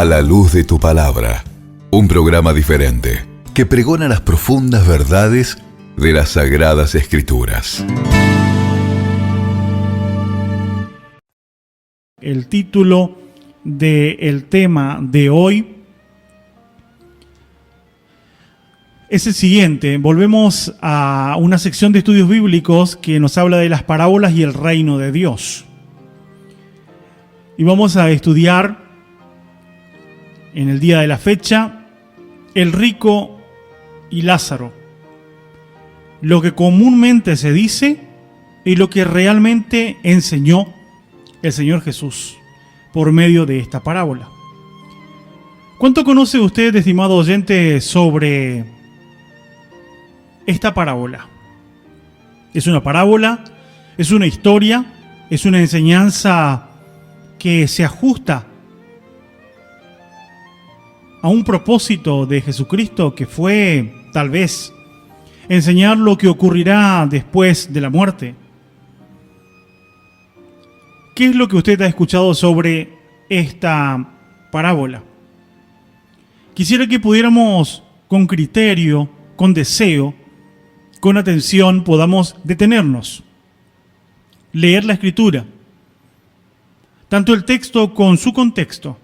A la luz de tu palabra, un programa diferente que pregona las profundas verdades de las Sagradas Escrituras. El título del tema de hoy es el siguiente. Volvemos a una sección de estudios bíblicos que nos habla de las parábolas y el reino de Dios. Y vamos a estudiar en el día de la fecha el rico y Lázaro, lo que comúnmente se dice y lo que realmente enseñó el Señor Jesús por medio de esta parábola. ¿Cuánto conoce usted, estimado oyente, sobre esta parábola? ¿Es una parábola? ¿Es una historia? ¿Es una enseñanza que se ajusta a un propósito de Jesucristo, que fue, tal vez, enseñar lo que ocurrirá después de la muerte? ¿Qué es lo que usted ha escuchado sobre esta parábola? Quisiera que pudiéramos, con criterio, con deseo, con atención, podamos detenernos, leer la Escritura, tanto el texto con su contexto,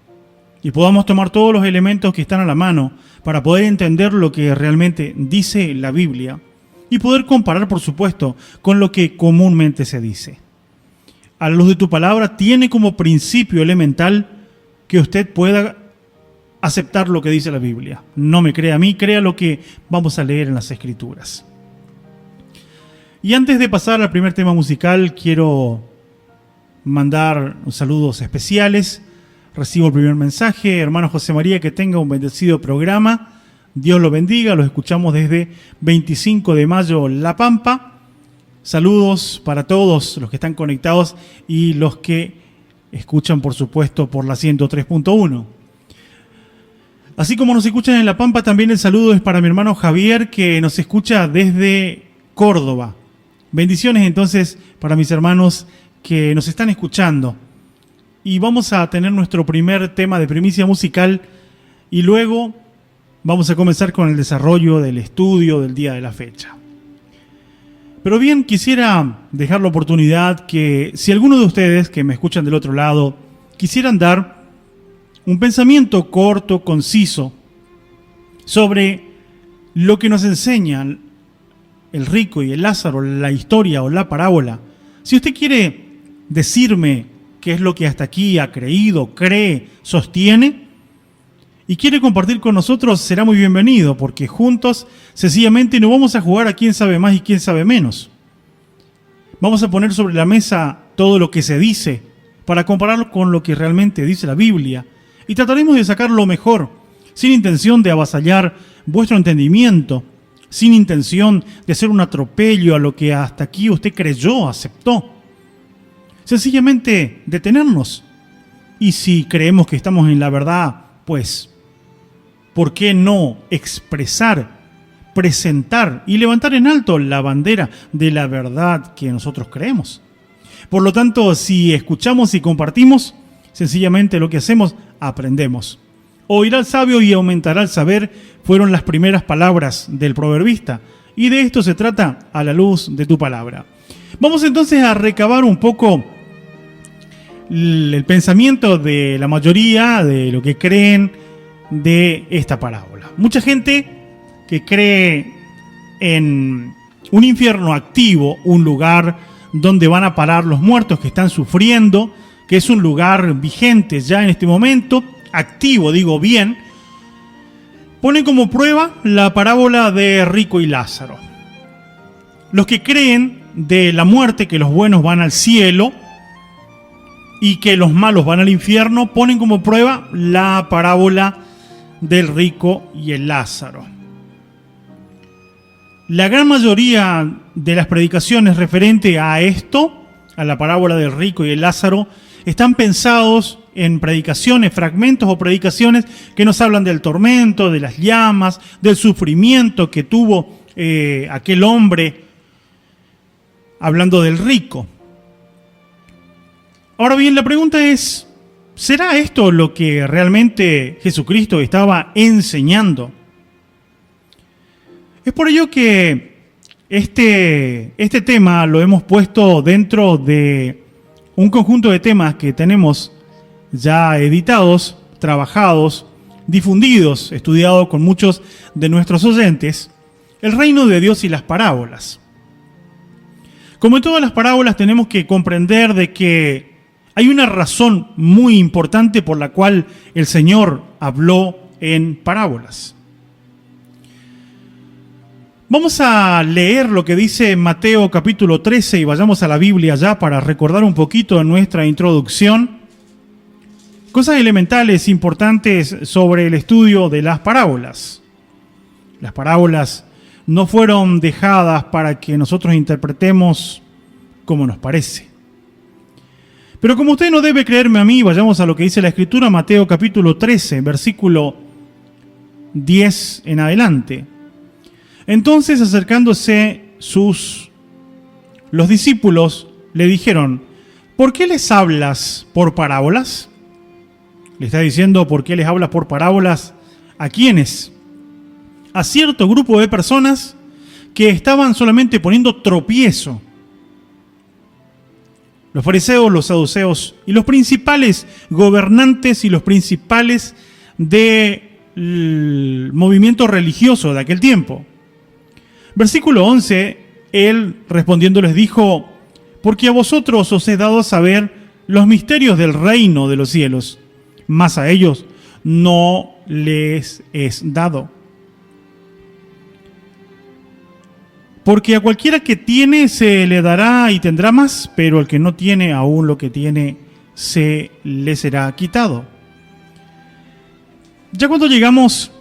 y podamos tomar todos los elementos que están a la mano para poder entender lo que realmente dice la Biblia y poder comparar, por supuesto, con lo que comúnmente se dice. A la luz de tu palabra tiene como principio elemental que usted pueda aceptar lo que dice la Biblia. No me crea a mí, crea lo que vamos a leer en las Escrituras. Y antes de pasar al primer tema musical, quiero mandar saludos especiales. Recibo el primer mensaje. Hermano José María, que tenga un bendecido programa. Dios lo bendiga. Los escuchamos desde 25 de mayo, La Pampa. Saludos para todos los que están conectados y los que escuchan, por supuesto, por la 103.1. Así como nos escuchan en La Pampa, también el saludo es para mi hermano Javier, que nos escucha desde Córdoba. Bendiciones entonces para mis hermanos que nos están escuchando. Y vamos a tener nuestro primer tema de primicia musical y luego vamos a comenzar con el desarrollo del estudio del día de la fecha. Pero bien, quisiera dejar la oportunidad que si alguno de ustedes que me escuchan del otro lado quisieran dar un pensamiento corto, conciso, sobre lo que nos enseñan el rico y el Lázaro, la historia o la parábola. Si usted quiere decirme qué es lo que hasta aquí ha creído, cree, sostiene y quiere compartir con nosotros, será muy bienvenido, porque juntos sencillamente no vamos a jugar a quién sabe más y quién sabe menos. Vamos a poner sobre la mesa todo lo que se dice para compararlo con lo que realmente dice la Biblia y trataremos de sacar lo mejor, sin intención de avasallar vuestro entendimiento, sin intención de hacer un atropello a lo que hasta aquí usted creyó, aceptó. Sencillamente detenernos. Y si creemos que estamos en la verdad, pues, ¿por qué no expresar, presentar y levantar en alto la bandera de la verdad que nosotros creemos? Por lo tanto, si escuchamos y compartimos, sencillamente lo que hacemos, aprendemos. Oirá el sabio y aumentará el saber, fueron las primeras palabras del proverbista. Y de esto se trata a la luz de tu palabra. Vamos entonces a recabar un poco el pensamiento de la mayoría de lo que creen de esta parábola. Mucha gente que cree en un infierno activo, un lugar donde van a parar los muertos que están sufriendo, que es un lugar vigente ya en este momento, activo, digo bien, pone como prueba la parábola de rico y Lázaro. Los que creen de la muerte, que los buenos van al cielo y que los malos van al infierno, ponen como prueba la parábola del rico y el Lázaro. La gran mayoría de las predicaciones referente a esto, a la parábola del rico y el Lázaro, están pensados en predicaciones, fragmentos o predicaciones que nos hablan del tormento, de las llamas, del sufrimiento que tuvo aquel hombre, hablando del rico. Ahora bien, la pregunta es, ¿Será esto lo que realmente Jesucristo estaba enseñando? Es por ello que este tema lo hemos puesto dentro de un conjunto de temas que tenemos ya editados, trabajados, difundidos, estudiados con muchos de nuestros oyentes, el reino de Dios y las parábolas. Como en todas las parábolas tenemos que comprender de que hay una razón muy importante por la cual el Señor habló en parábolas. Vamos a leer lo que dice Mateo capítulo 13 y vayamos a la Biblia ya para recordar un poquito en nuestra introducción cosas elementales importantes sobre el estudio de las parábolas. Las parábolas no fueron dejadas para que nosotros interpretemos como nos parece. Pero como usted no debe creerme a mí, vayamos a lo que dice la Escritura, Mateo capítulo 13, versículo 10 en adelante. Entonces, acercándose los discípulos le dijeron, ¿por qué les hablas por parábolas? Le está diciendo, ¿por qué les hablas por parábolas? ¿A quiénes? A cierto grupo de personas que estaban solamente poniendo tropiezo. Los fariseos, los saduceos y los principales gobernantes y los principales del movimiento religioso de aquel tiempo. Versículo 11, él respondiendo les dijo, porque a vosotros os he dado a saber los misterios del reino de los cielos, mas a ellos no les es dado. Porque a cualquiera que tiene se le dará y tendrá más, pero al que no tiene, aún lo que tiene se le será quitado. Ya cuando llegamos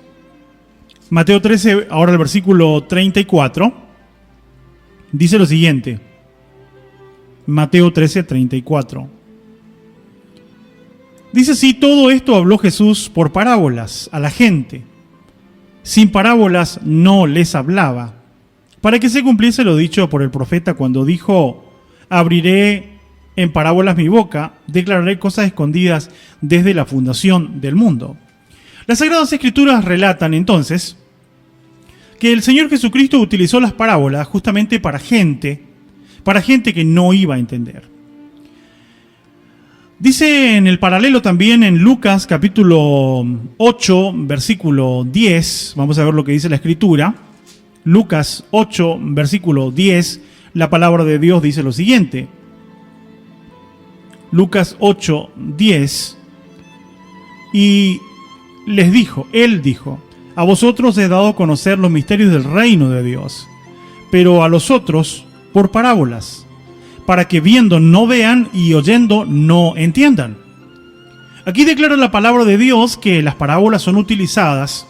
Mateo 13, ahora el versículo 34, dice lo siguiente. Mateo 13, 34. Dice así, todo esto habló Jesús por parábolas a la gente. Sin parábolas no les hablaba, para que se cumpliese lo dicho por el profeta cuando dijo, abriré en parábolas mi boca, declararé cosas escondidas desde la fundación del mundo. Las Sagradas Escrituras relatan entonces que el Señor Jesucristo utilizó las parábolas justamente para gente que no iba a entender. Dice en el paralelo también en Lucas capítulo 8, versículo 10, vamos a ver lo que dice la Escritura. Lucas 8, versículo 10, la palabra de Dios dice lo siguiente. Lucas 8, 10, y él dijo, a vosotros he dado a conocer los misterios del reino de Dios, pero a los otros por parábolas, para que viendo no vean y oyendo no entiendan. Aquí declara la palabra de Dios que las parábolas son utilizadas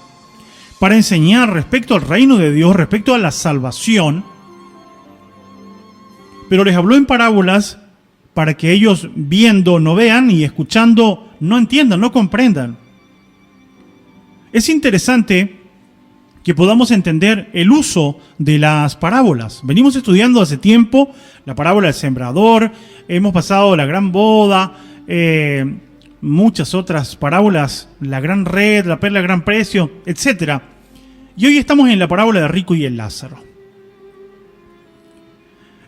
para enseñar respecto al reino de Dios, respecto a la salvación, pero les habló en parábolas para que ellos viendo no vean y escuchando no entiendan, no comprendan. Es interesante que podamos entender el uso de las parábolas. Venimos estudiando hace tiempo la parábola del sembrador, hemos pasado la gran boda, muchas otras parábolas, la gran red, la perla de gran precio, etc. Y hoy estamos en la parábola de rico y el Lázaro.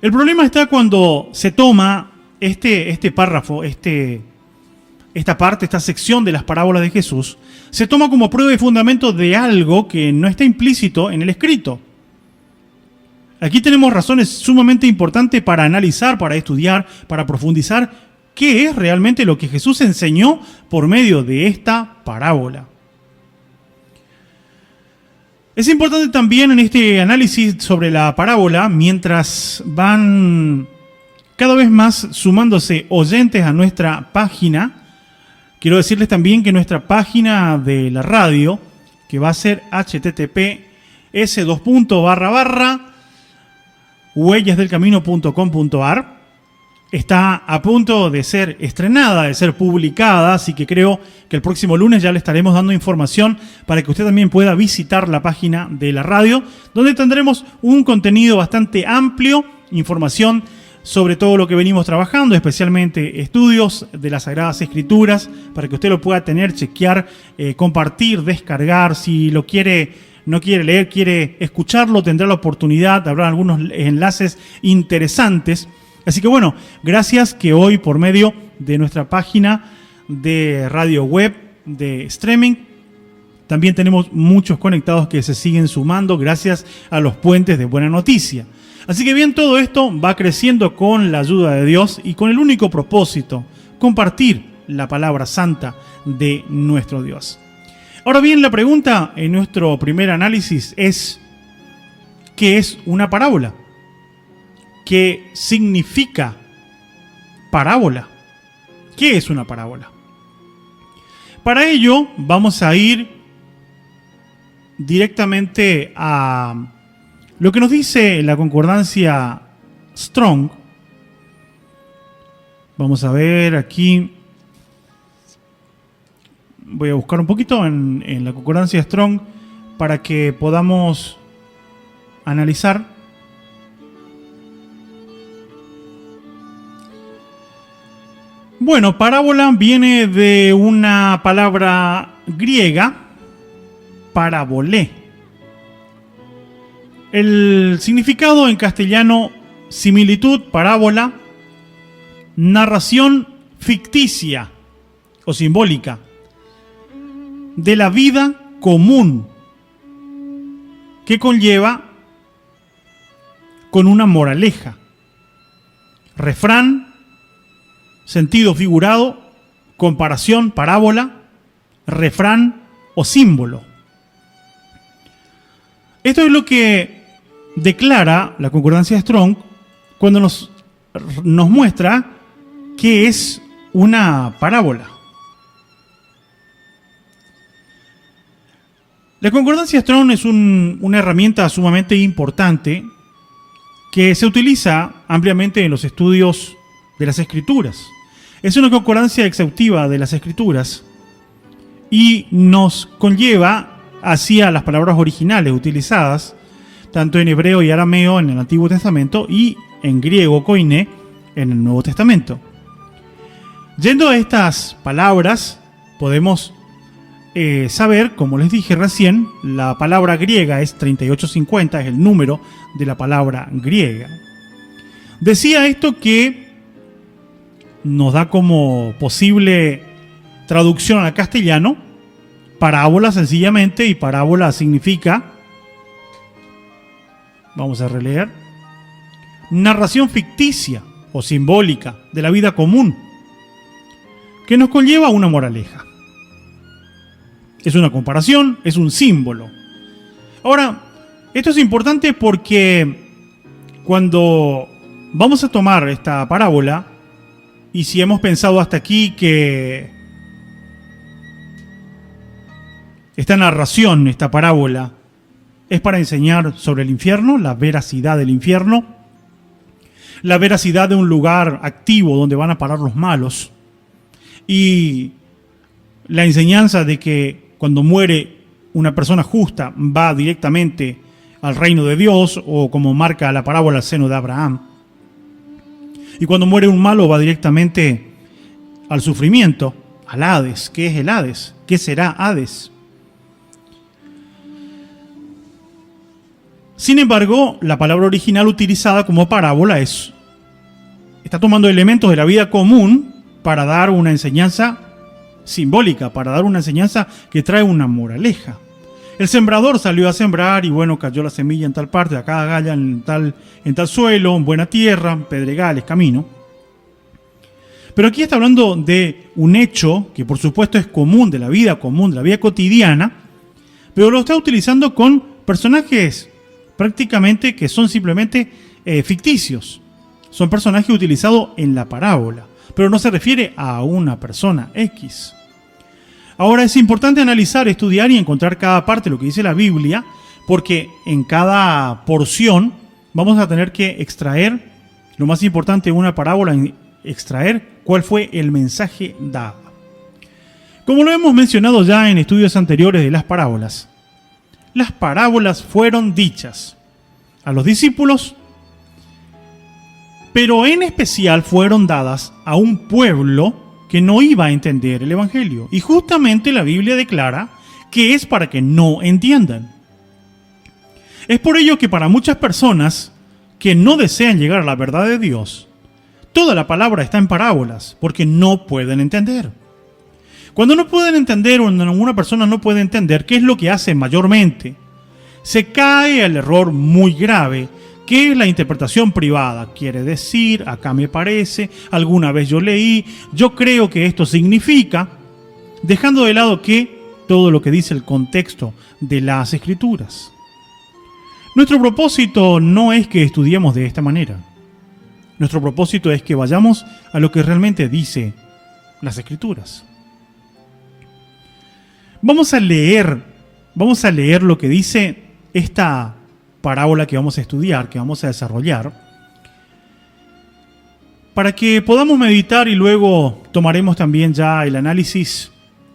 El problema está cuando se toma este párrafo, esta parte, esta sección de las parábolas de Jesús, se toma como prueba y fundamento de algo que no está implícito en el escrito. Aquí tenemos razones sumamente importantes para analizar, para estudiar, para profundizar qué es realmente lo que Jesús enseñó por medio de esta parábola. Es importante también en este análisis sobre la parábola, mientras van cada vez más sumándose oyentes a nuestra página, quiero decirles también que nuestra página de la radio, que va a ser https://huellasdelcamino.com.ar, está a punto de ser estrenada, de ser publicada, así que creo que el próximo lunes ya le estaremos dando información para que usted también pueda visitar la página de la radio, donde tendremos un contenido bastante amplio, información sobre todo lo que venimos trabajando, especialmente estudios de las Sagradas Escrituras, para que usted lo pueda tener, chequear, compartir, descargar. Si lo quiere, no quiere leer, quiere escucharlo, tendrá la oportunidad. Habrá algunos enlaces interesantes. Así que bueno, gracias que hoy por medio de nuestra página de radio web, de streaming, también tenemos muchos conectados que se siguen sumando gracias a los puentes de Buena Noticia. Así que bien, todo esto va creciendo con la ayuda de Dios y con el único propósito, compartir la palabra santa de nuestro Dios. Ahora bien, la pregunta en nuestro primer análisis es: ¿qué es una parábola? ¿Qué significa parábola? ¿Qué es una parábola? Para ello vamos a ir directamente a lo que nos dice la concordancia Strong. Vamos a ver aquí. Voy a buscar un poquito en la concordancia Strong para que podamos analizar. Bueno, parábola viene de una palabra griega, parabolé. El significado en castellano: similitud, parábola, narración ficticia o simbólica de la vida común que conlleva con una moraleja. Refrán, sentido figurado, comparación, parábola, refrán o símbolo. Esto es lo que declara la concordancia Strong cuando nos muestra qué es una parábola. La concordancia Strong es una herramienta sumamente importante que se utiliza ampliamente en los estudios de las Escrituras. Es una concordancia exhaustiva de las Escrituras y nos conlleva hacia las palabras originales utilizadas tanto en hebreo y arameo en el Antiguo Testamento y en griego koiné en el Nuevo Testamento. Yendo a estas palabras, podemos saber, como les dije recién, la palabra griega es 3850, es el número de la palabra griega. Decía esto que nos da como posible traducción al castellano parábola sencillamente, y parábola significa, vamos a releer, narración ficticia o simbólica de la vida común que nos conlleva a una moraleja. Es una comparación, es un símbolo. Ahora, esto es importante porque cuando vamos a tomar esta parábola, y si hemos pensado hasta aquí que esta narración, esta parábola, es para enseñar sobre el infierno, la veracidad del infierno, la veracidad de un lugar activo donde van a parar los malos, y la enseñanza de que cuando muere una persona justa va directamente al reino de Dios, o como marca la parábola, al seno de Abraham, y cuando muere un malo va directamente al sufrimiento, al Hades. ¿Qué es el Hades? ¿Qué será Hades? Sin embargo, la palabra original utilizada como parábola está tomando elementos de la vida común para dar una enseñanza simbólica, para dar una enseñanza que trae una moraleja. El sembrador salió a sembrar y bueno, cayó la semilla en tal parte, acá galla en tal suelo, en buena tierra, pedregales, camino. Pero aquí está hablando de un hecho que por supuesto es común, de la vida cotidiana, pero lo está utilizando con personajes prácticamente que son simplemente ficticios. Son personajes utilizados en la parábola, pero no se refiere a una persona X. Ahora es importante analizar, estudiar y encontrar cada parte de lo que dice la Biblia, porque en cada porción vamos a tener que extraer lo más importante de una parábola, extraer cuál fue el mensaje dado. Como lo hemos mencionado ya en estudios anteriores de las parábolas fueron dichas a los discípulos pero en especial fueron dadas a un pueblo que no iba a entender el Evangelio. Y justamente la Biblia declara que es para que no entiendan. Es por ello que para muchas personas que no desean llegar a la verdad de Dios, toda la palabra está en parábolas, porque no pueden entender. Cuando no pueden entender, o una persona no puede entender, ¿qué es lo que hace mayormente? Se cae al error muy grave, que es la interpretación privada. Quiere decir, acá me parece, alguna vez yo leí, yo creo que esto significa, dejando de lado que todo lo que dice el contexto de las Escrituras. Nuestro propósito no es que estudiemos de esta manera. Nuestro propósito es que vayamos a lo que realmente dice las Escrituras. Vamos a leer lo que dice esta parábola que vamos a estudiar, que vamos a desarrollar, para que podamos meditar y luego tomaremos también ya el análisis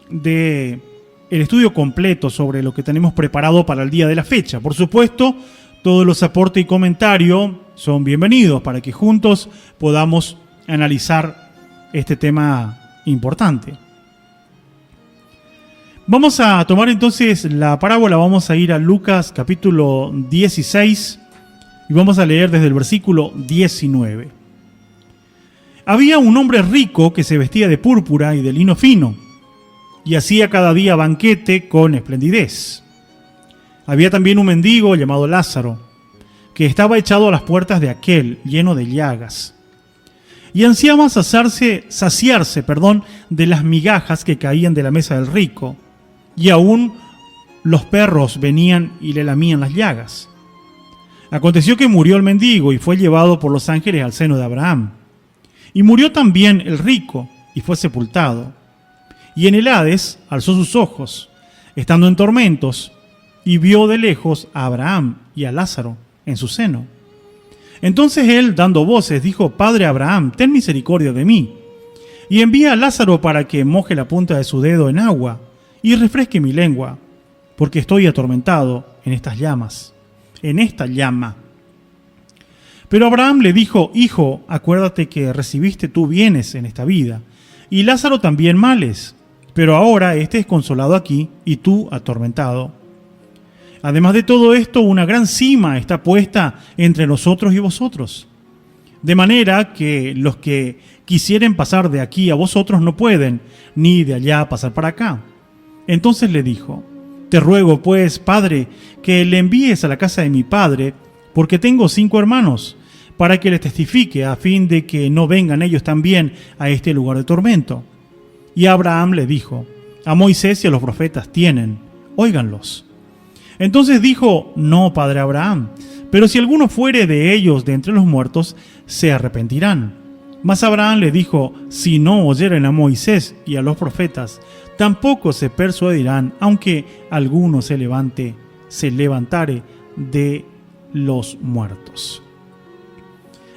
de el estudio completo sobre lo que tenemos preparado para el día de la fecha. Por supuesto, todos los aportes y comentarios son bienvenidos para que juntos podamos analizar este tema importante. Vamos a tomar entonces la parábola, vamos a ir a Lucas capítulo 16 y vamos a leer desde el versículo 19. Había un hombre rico que se vestía de púrpura y de lino fino y hacía cada día banquete con esplendidez. Había también un mendigo llamado Lázaro, que estaba echado a las puertas de aquel, lleno de llagas, y ansiaba saciarse de las migajas que caían de la mesa del rico, y aún los perros venían y le lamían las llagas. Aconteció que murió el mendigo y fue llevado por los ángeles al seno de Abraham. Y murió también el rico y fue sepultado. Y en el Hades alzó sus ojos, estando en tormentos, y vio de lejos a Abraham y a Lázaro en su seno. Entonces él, dando voces, dijo: Padre Abraham, ten misericordia de mí, y envía a Lázaro para que moje la punta de su dedo en agua y refresque mi lengua, porque estoy atormentado en esta llama. Pero Abraham le dijo: Hijo, acuérdate que recibiste tú bienes en esta vida, y Lázaro también males, pero ahora éste es consolado aquí, y tú atormentado. Además de todo esto, una gran sima está puesta entre nosotros y vosotros, de manera que los que quisieren pasar de aquí a vosotros no pueden, ni de allá pasar para acá. Entonces le dijo: Te ruego, pues, Padre, que le envíes a la casa de mi padre, porque tengo 5 hermanos, para que les testifique, a fin de que no vengan ellos también a este lugar de tormento. Y Abraham le dijo: A Moisés y a los profetas tienen, óiganlos. Entonces dijo: No, padre Abraham, pero si alguno fuere de ellos de entre los muertos, se arrepentirán. Mas Abraham le dijo: Si no oyeren a Moisés y a los profetas, tampoco se persuadirán, aunque alguno se levantare de los muertos.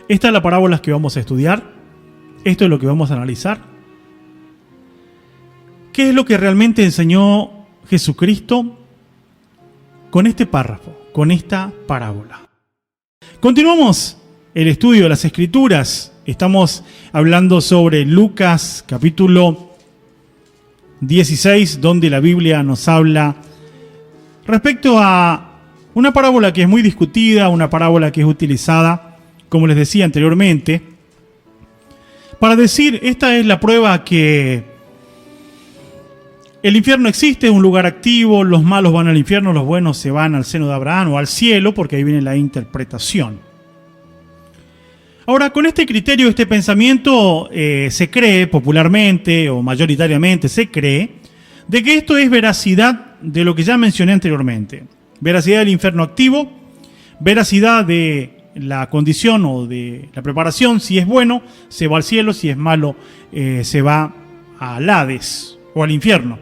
Esta es la parábola que vamos a estudiar. Esto es lo que vamos a analizar. ¿Qué es lo que realmente enseñó Jesucristo con este párrafo, con esta parábola? Continuamos el estudio de las Escrituras. Estamos hablando sobre Lucas capítulo 16, donde la Biblia nos habla respecto a una parábola que es muy discutida, una parábola que es utilizada, como les decía anteriormente, para decir: esta es la prueba que el infierno existe, es un lugar activo, los malos van al infierno, los buenos se van al seno de Abraham o al cielo, porque ahí viene la interpretación. Ahora, con este criterio, este pensamiento, se cree popularmente o mayoritariamente se cree de que esto es veracidad de lo que ya mencioné anteriormente. Veracidad del infierno activo, veracidad de la condición o de la preparación: si es bueno, se va al cielo; si es malo, se va al Hades o al infierno,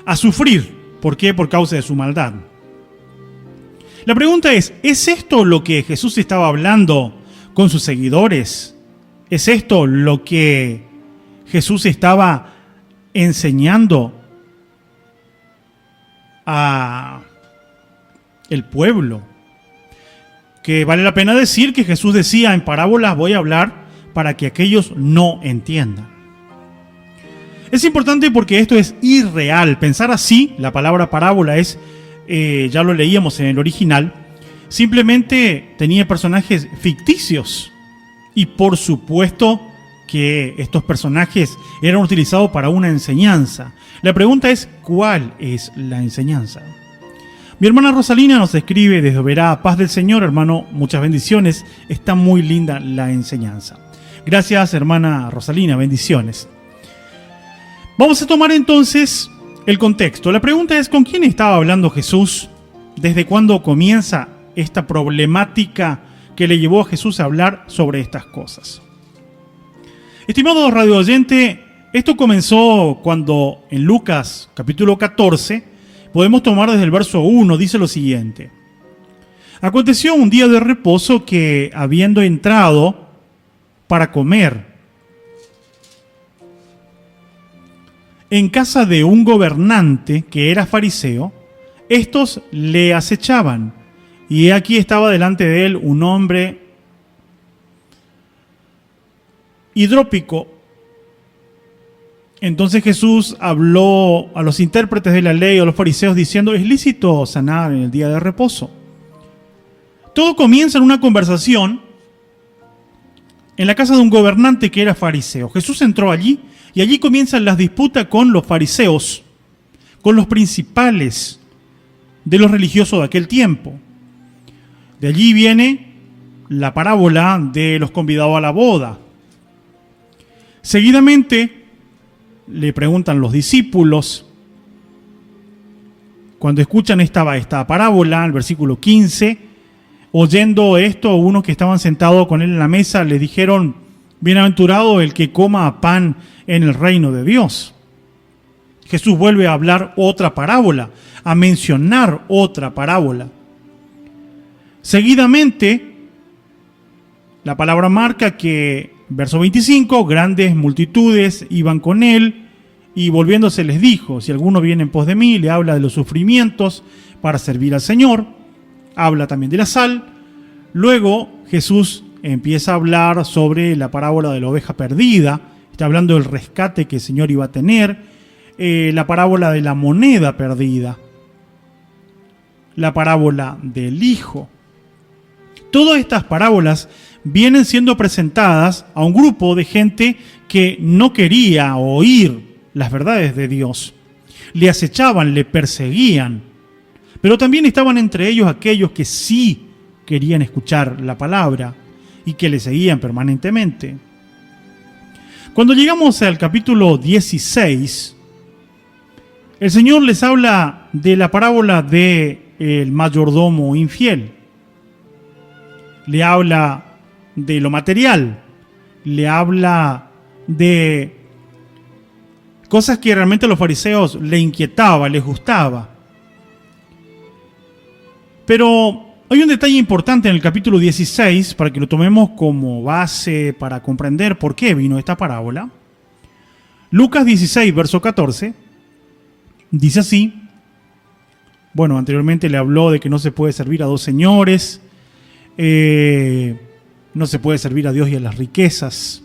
a sufrir. ¿Por qué? Por causa de su maldad. La pregunta ¿es esto lo que Jesús estaba hablando con sus seguidores? ¿Es esto lo que Jesús estaba enseñando a el pueblo? que vale la pena decir que Jesús decía: en parábolas voy a hablar para que aquellos no entiendan. Es importante porque esto es irreal. Pensar así, la palabra parábola es, ya lo leíamos en el original, simplemente tenía personajes ficticios. Y por supuesto que estos personajes eran utilizados para una enseñanza. La pregunta es: ¿cuál es la enseñanza? Mi hermana Rosalina nos escribe desde Oberá: paz del Señor, hermano, muchas bendiciones. Está muy linda la enseñanza. Gracias, hermana Rosalina, bendiciones. Vamos a tomar entonces el contexto. La pregunta es: ¿con quién estaba hablando Jesús? ¿Desde cuándo comienza esta problemática que le llevó a Jesús a hablar sobre estas cosas? Estimado radio oyente, esto comenzó cuando en Lucas capítulo 14, podemos tomar desde el verso 1, dice lo siguiente: aconteció un día de reposo que, habiendo entrado para comer en casa de un gobernante que era fariseo, estos le acechaban, y aquí estaba delante de él un hombre hidrópico. Entonces Jesús habló a los intérpretes de la ley, a los fariseos, diciendo: ¿es lícito sanar en el día de reposo? Todo comienza en una conversación en la casa de un gobernante que era fariseo. Jesús entró allí y allí comienzan las disputas con los fariseos, con los principales de los religiosos de aquel tiempo. De allí viene la parábola de los convidados a la boda. Seguidamente le preguntan los discípulos, cuando escuchan esta parábola, el versículo 15, oyendo esto, unos que estaban sentados con él en la mesa le dijeron: bienaventurado el que coma pan en el reino de Dios. Jesús vuelve a hablar otra parábola, a mencionar otra parábola. Seguidamente, la palabra marca que, verso 25, grandes multitudes iban con él, y volviéndose les dijo: si alguno viene en pos de mí, le habla de los sufrimientos para servir al Señor, habla también de la sal. Luego Jesús empieza a hablar sobre la parábola de la oveja perdida, está hablando del rescate que el Señor iba a tener, la parábola de la moneda perdida, la parábola del hijo. Todas estas parábolas vienen siendo presentadas a un grupo de gente que no quería oír las verdades de Dios. Le acechaban, le perseguían, pero también estaban entre ellos aquellos que sí querían escuchar la palabra y que le seguían permanentemente. Cuando llegamos al capítulo 16, el Señor les habla de la parábola del mayordomo infiel. Le habla de lo material, le habla de cosas que realmente a los fariseos les inquietaba, les gustaba. Pero hay un detalle importante en el capítulo 16 para que lo tomemos como base para comprender por qué vino esta parábola. Lucas 16, verso 14, dice así. Bueno, anteriormente le habló de que no se puede servir a dos señores, no se puede servir a Dios y a las riquezas.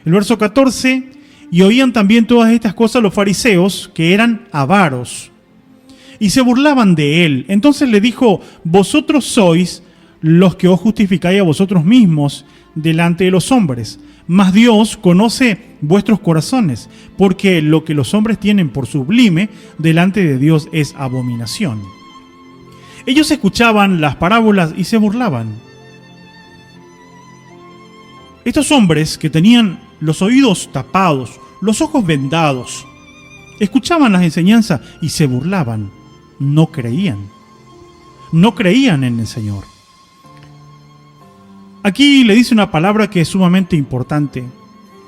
El verso 14, y oían también todas estas cosas los fariseos, que eran avaros, y se burlaban de él. Entonces le dijo: vosotros sois los que os justificáis a vosotros mismos delante de los hombres, mas Dios conoce vuestros corazones, porque lo que los hombres tienen por sublime delante de Dios es abominación. Ellos escuchaban las parábolas y se burlaban. Estos hombres que tenían los oídos tapados, los ojos vendados, escuchaban las enseñanzas y se burlaban. No creían en el Señor. Aquí le dice una palabra que es sumamente importante.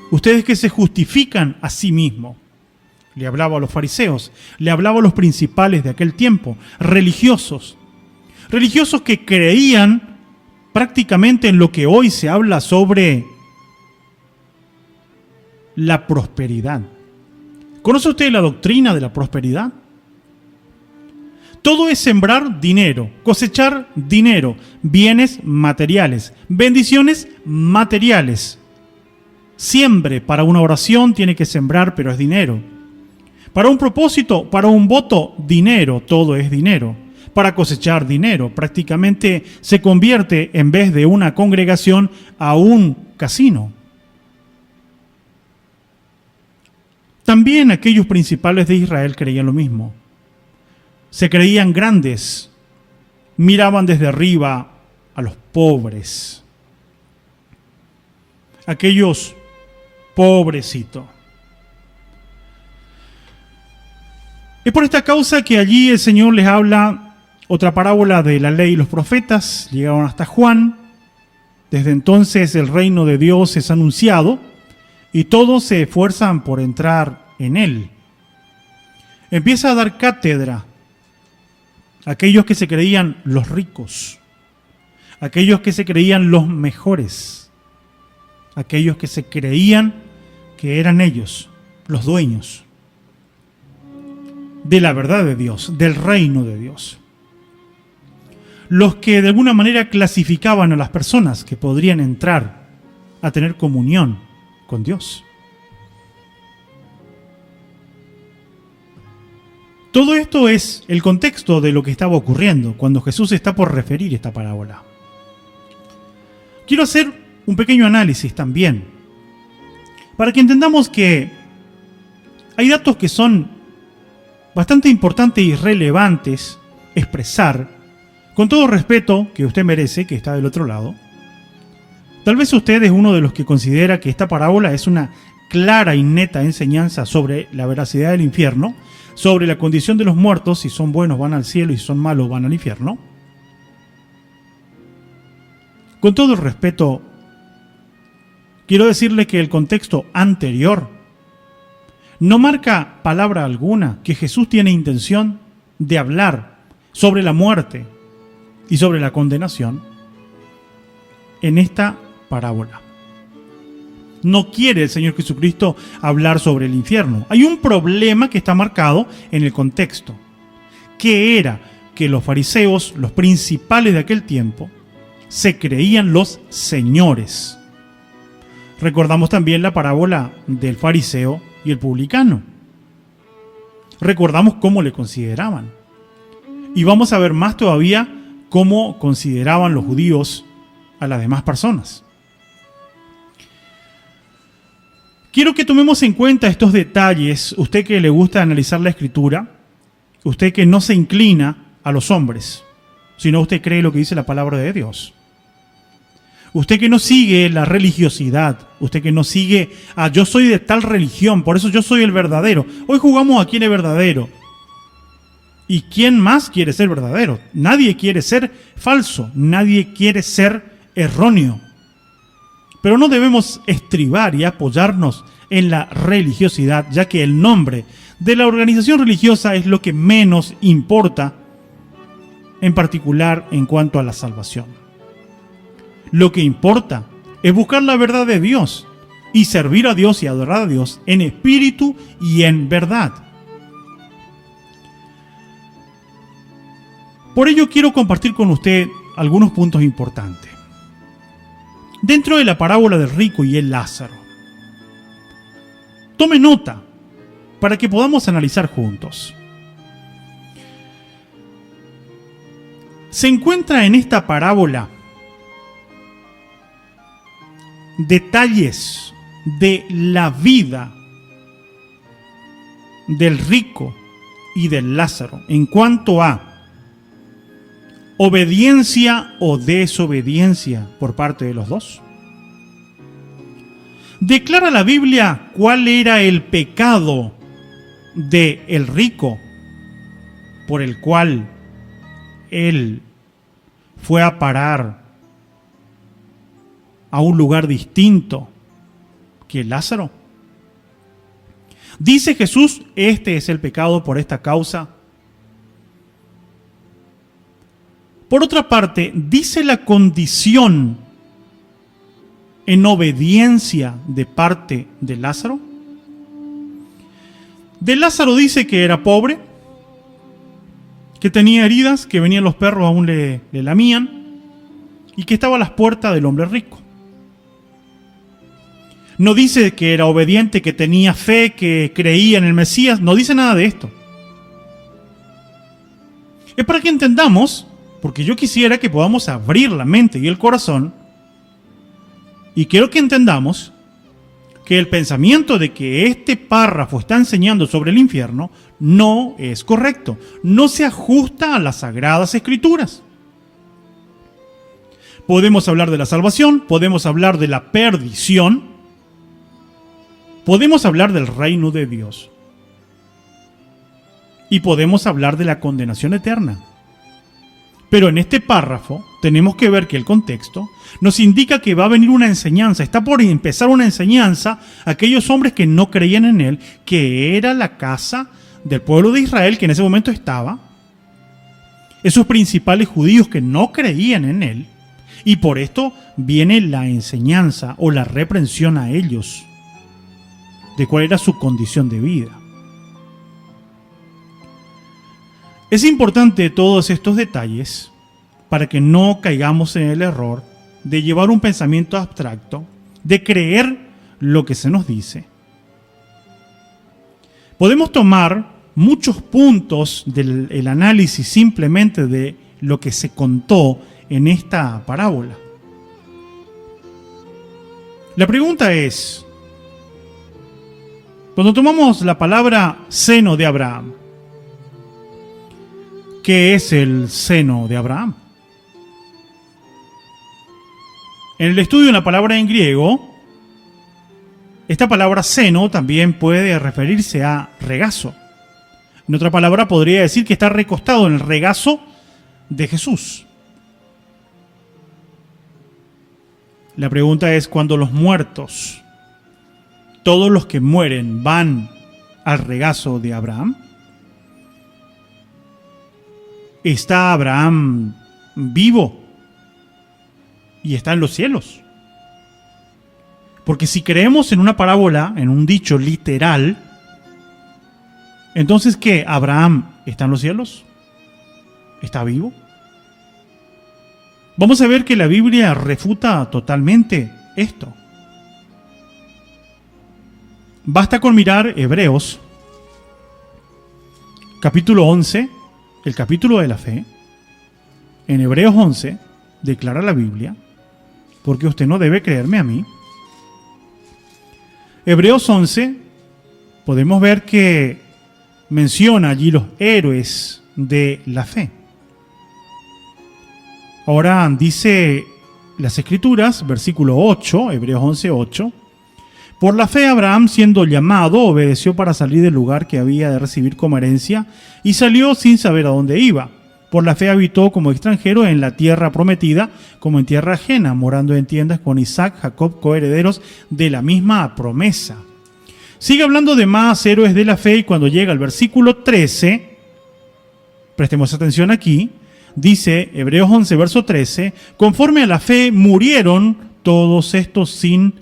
Ustedes que se justifican a sí mismos. Le hablaba a los fariseos, le hablaba a los principales de aquel tiempo, religiosos que creían prácticamente en lo que hoy se habla sobre la prosperidad. ¿Conoce usted la doctrina de la prosperidad? Todo es sembrar dinero, cosechar dinero, bienes materiales, bendiciones materiales. Siempre para una oración tiene que sembrar, pero es dinero. Para un propósito, para un voto, dinero, todo es dinero. Para cosechar dinero, prácticamente se convierte, en vez de una congregación, a un casino. También aquellos principales de Israel creían lo mismo. Se creían grandes, miraban desde arriba a los pobres. Aquellos pobrecitos. Es por esta causa que allí el Señor les habla otra parábola de la ley y los profetas. Llegaron hasta Juan. Desde entonces el reino de Dios es anunciado y todos se esfuerzan por entrar en él. Empieza a dar cátedra a aquellos que se creían los ricos, aquellos que se creían los mejores, aquellos que se creían que eran ellos los dueños de la verdad de Dios, del reino de Dios. Los que de alguna manera clasificaban a las personas que podrían entrar a tener comunión con Dios. Todo esto es el contexto de lo que estaba ocurriendo cuando Jesús está por referir esta parábola. Quiero hacer un pequeño análisis también, para que entendamos que hay datos que son bastante importantes y relevantes expresar, con todo respeto que usted merece, que está del otro lado. Tal vez usted es uno de los que considera que esta parábola es una clara y neta enseñanza sobre la veracidad del infierno, sobre la condición de los muertos, si son buenos van al cielo y si son malos van al infierno. Con todo el respeto, quiero decirle que el contexto anterior no marca palabra alguna que Jesús tiene intención de hablar sobre la muerte y sobre la condenación en esta parábola. No quiere el Señor Jesucristo hablar sobre el infierno. Hay un problema que está marcado en el contexto, que era que los fariseos, los principales de aquel tiempo, se creían los señores. Recordamos también la parábola del fariseo y el publicano. Recordamos cómo le consideraban. Y vamos a ver más todavía cómo consideraban los judíos a las demás personas. Quiero que tomemos en cuenta estos detalles, usted que le gusta analizar la Escritura, usted que no se inclina a los hombres, sino usted cree lo que dice la palabra de Dios. Usted que no sigue la religiosidad, usted que no sigue, yo soy de tal religión, por eso yo soy el verdadero. Hoy jugamos a quién es verdadero. ¿Y quién más quiere ser verdadero? Nadie quiere ser falso, nadie quiere ser erróneo. Pero no debemos estribar y apoyarnos en la religiosidad, ya que el nombre de la organización religiosa es lo que menos importa, en particular en cuanto a la salvación. Lo que importa es buscar la verdad de Dios y servir a Dios y adorar a Dios en espíritu y en verdad. Por ello quiero compartir con usted algunos puntos importantes. Dentro de la parábola del rico y el Lázaro, tome nota para que podamos analizar juntos. Se encuentra en esta parábola detalles de la vida del rico y del Lázaro en cuanto a obediencia o desobediencia por parte de los dos. ¿Declara la Biblia cuál era el pecado del rico por el cual él fue a parar a un lugar distinto que Lázaro? Dice Jesús, este es el pecado por esta causa. Por otra parte, dice la condición en obediencia de parte de Lázaro. De Lázaro dice que era pobre, que tenía heridas, que venían los perros aún le lamían, y que estaba a las puertas del hombre rico. No dice que era obediente, que tenía fe, que creía en el Mesías, no dice nada de esto. Es para que entendamos, porque yo quisiera que podamos abrir la mente y el corazón, y quiero que entendamos que el pensamiento de que este párrafo está enseñando sobre el infierno no es correcto, no se ajusta a las Sagradas Escrituras. Podemos hablar de la salvación, podemos hablar de la perdición, podemos hablar del reino de Dios y podemos hablar de la condenación eterna. Pero en este párrafo tenemos que ver que el contexto nos indica que va a venir una enseñanza, está por empezar una enseñanza a aquellos hombres que no creían en él, que era la casa del pueblo de Israel que en ese momento estaba, esos principales judíos que no creían en él, y por esto viene la enseñanza o la reprensión a ellos de cuál era su condición de vida. Es importante todos estos detalles para que no caigamos en el error de llevar un pensamiento abstracto, de creer lo que se nos dice. Podemos tomar muchos puntos del análisis simplemente de lo que se contó en esta parábola. La pregunta es, cuando tomamos la palabra seno de Abraham, ¿qué es el seno de Abraham? En el estudio de la palabra en griego, esta palabra seno también puede referirse a regazo. En otra palabra podría decir que está recostado en el regazo de Jesús. La pregunta es, cuando los muertos, todos los que mueren, van al regazo de Abraham, ¿está Abraham vivo y está en los cielos? Porque si creemos en una parábola, en un dicho literal, entonces ¿qué? ¿Abraham está en los cielos? ¿Está vivo? Vamos a ver que la Biblia refuta totalmente esto. Basta con mirar Hebreos, capítulo 11, el capítulo de la fe. En Hebreos 11 declara la Biblia, porque usted no debe creerme a mí. Hebreos 11, podemos ver que menciona allí los héroes de la fe. Ahora dice las Escrituras, versículo 8, Hebreos 11, 8. Por la fe Abraham, siendo llamado, obedeció para salir del lugar que había de recibir como herencia y salió sin saber a dónde iba. Por la fe habitó como extranjero en la tierra prometida, como en tierra ajena, morando en tiendas con Isaac, Jacob, coherederos de la misma promesa. Sigue hablando de más héroes de la fe y cuando llega al versículo 13, prestemos atención aquí, dice Hebreos 11, verso 13, conforme a la fe murieron todos estos sin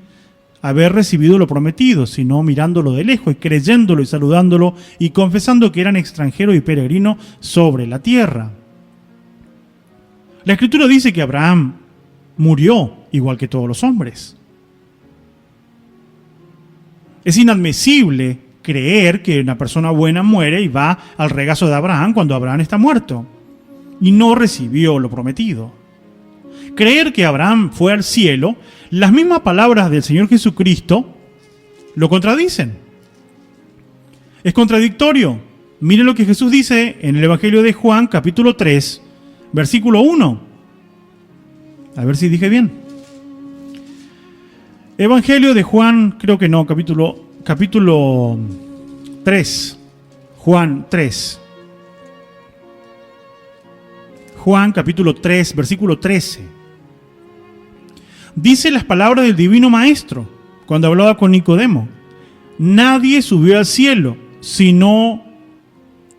haber recibido lo prometido, sino mirándolo de lejos y creyéndolo y saludándolo y confesando que eran extranjeros y peregrinos sobre la tierra. La Escritura dice que Abraham murió igual que todos los hombres. Es inadmisible creer que una persona buena muere y va al regazo de Abraham cuando Abraham está muerto y no recibió lo prometido. Creer que Abraham fue al cielo, las mismas palabras del Señor Jesucristo lo contradicen. Es contradictorio. Miren lo que Jesús dice en el Evangelio de Juan, capítulo 3, versículo 1. A ver si dije bien. Evangelio de Juan, creo que no, capítulo 3. Juan 3. Juan capítulo 3, versículo 13. Dice las palabras del Divino Maestro cuando hablaba con Nicodemo. Nadie subió al cielo, sino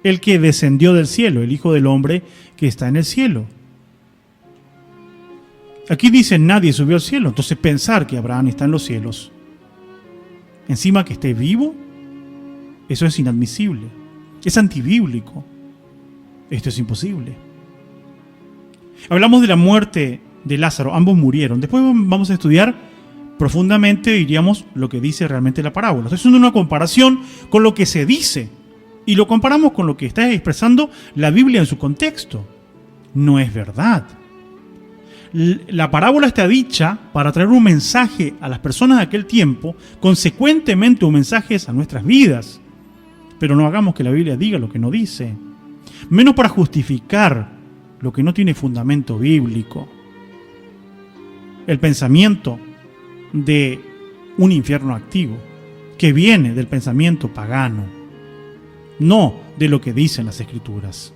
el que descendió del cielo, el Hijo del Hombre que está en el cielo. Aquí dice nadie subió al cielo, entonces pensar que Abraham está en los cielos, encima que esté vivo, eso es inadmisible, es antibíblico. esto es imposible. Hablamos de la muerte de Lázaro, ambos murieron. Después vamos a estudiar profundamente, diríamos, lo que dice realmente la parábola. Estoy haciendo una comparación con lo que se dice y lo comparamos con lo que está expresando la Biblia en su contexto. No es verdad. La parábola está dicha para traer un mensaje a las personas de aquel tiempo, consecuentemente un mensaje a nuestras vidas. Pero no hagamos que la Biblia diga lo que no dice, menos para justificar lo que no tiene fundamento bíblico. El pensamiento de un infierno activo, que viene del pensamiento pagano, no de lo que dicen las Escrituras.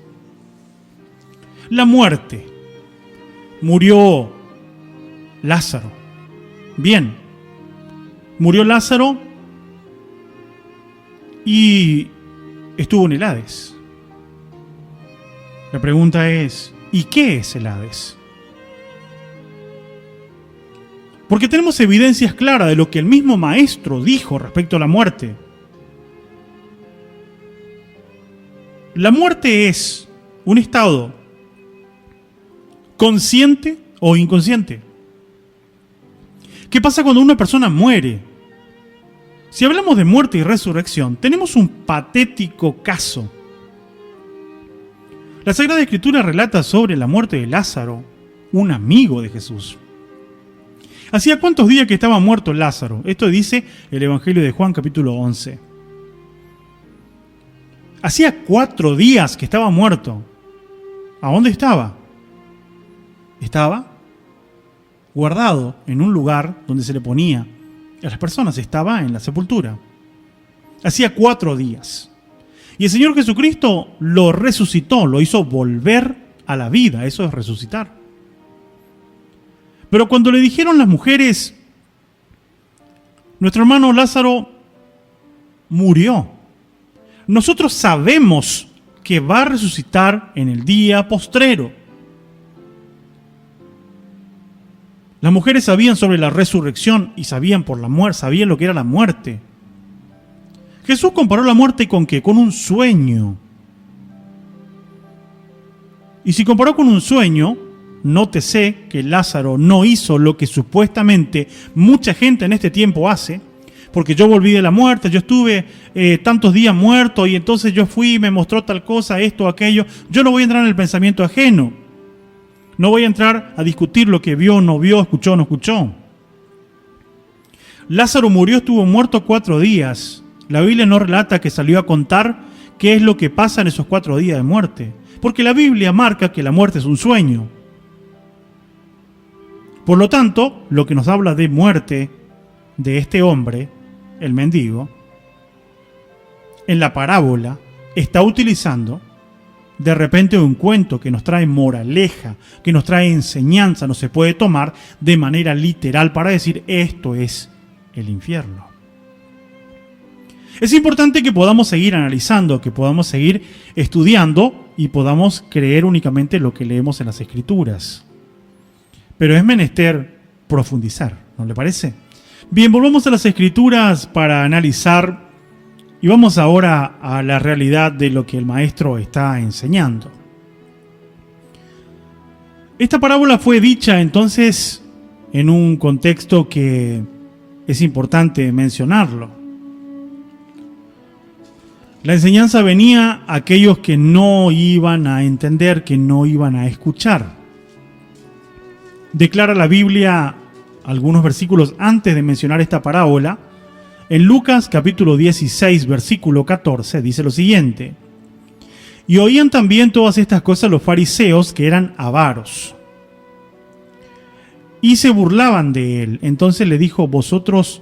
La muerte. Murió Lázaro. Bien, murió Lázaro y estuvo en el Hades. La pregunta es, ¿y qué es el Hades? Porque tenemos evidencias claras de lo que el mismo maestro dijo respecto a la muerte. La muerte es un estado consciente o inconsciente. ¿Qué pasa cuando una persona muere? Si hablamos de muerte y resurrección, tenemos un patético caso. La Sagrada Escritura relata sobre la muerte de Lázaro, un amigo de Jesús. ¿Hacía cuántos días que estaba muerto Lázaro? Esto dice el Evangelio de Juan, capítulo 11. Hacía 4 días que estaba muerto. ¿A dónde estaba? Estaba guardado en un lugar donde se le ponía a las personas. Estaba en la sepultura. Hacía 4 días. Y el Señor Jesucristo lo resucitó, lo hizo volver a la vida. Eso es resucitar. Pero cuando le dijeron las mujeres, nuestro hermano Lázaro murió, nosotros sabemos que va a resucitar en el día postrero. Las mujeres sabían sobre la resurrección y sabían por la muerte, sabían lo que era la muerte. Jesús comparó la muerte ¿con qué? Con un sueño. Y si comparó con un sueño, nótese que Lázaro no hizo lo que supuestamente mucha gente en este tiempo hace, porque yo volví de la muerte, yo estuve tantos días muerto y entonces yo fui y me mostró tal cosa, esto, aquello. Yo no voy a entrar en el pensamiento ajeno. No voy a entrar a discutir lo que vio, no vio, escuchó, no escuchó. Lázaro murió, estuvo muerto 4 días. La Biblia no relata que salió a contar qué es lo que pasa en esos 4 días de muerte, porque la Biblia marca que la muerte es un sueño. Por lo tanto, lo que nos habla de muerte de este hombre, el mendigo, en la parábola está utilizando de repente un cuento que nos trae moraleja, que nos trae enseñanza, no se puede tomar de manera literal para decir esto es el infierno. Es importante que podamos seguir analizando, que podamos seguir estudiando y podamos creer únicamente lo que leemos en las Escrituras. Pero es menester profundizar, ¿no le parece? Bien, volvamos a las Escrituras para analizar. Y vamos ahora a la realidad de lo que el maestro está enseñando. Esta parábola fue dicha entonces en un contexto que es importante mencionarlo. La enseñanza venía a aquellos que no iban a entender, que no iban a escuchar. Declara la Biblia algunos versículos antes de mencionar esta parábola. En Lucas capítulo 16, versículo 14, dice lo siguiente: y oían también todas estas cosas los fariseos, que eran avaros, y se burlaban de él. Entonces le dijo: vosotros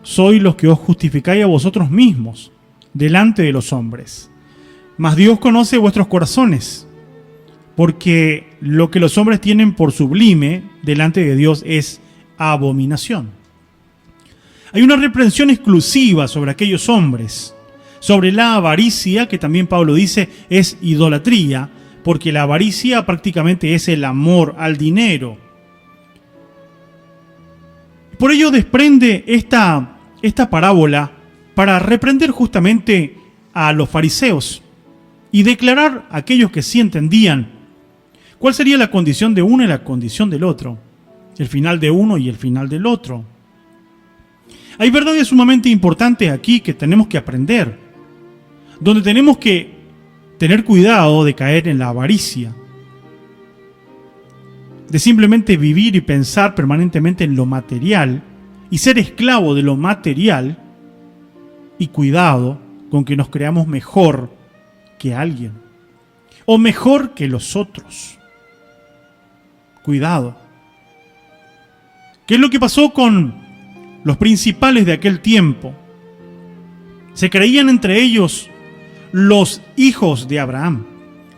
sois los que os justificáis a vosotros mismos delante de los hombres, mas Dios conoce vuestros corazones, porque lo que los hombres tienen por sublime delante de Dios es abominación. Hay una reprensión exclusiva sobre aquellos hombres, sobre la avaricia, que también Pablo dice es idolatría, porque la avaricia prácticamente es el amor al dinero. Por ello desprende esta parábola para reprender justamente a los fariseos, y declarar a aquellos que sí entendían cuál sería la condición de uno y la condición del otro, el final de uno y el final del otro. Hay verdades sumamente importantes aquí que tenemos que aprender, donde tenemos que tener cuidado de caer en la avaricia, de simplemente vivir y pensar permanentemente en lo material y ser esclavo de lo material, y cuidado con que nos creamos mejor que alguien o mejor que los otros. Cuidado. ¿Qué es lo que pasó con los principales de aquel tiempo? Se creían entre ellos los hijos de Abraham,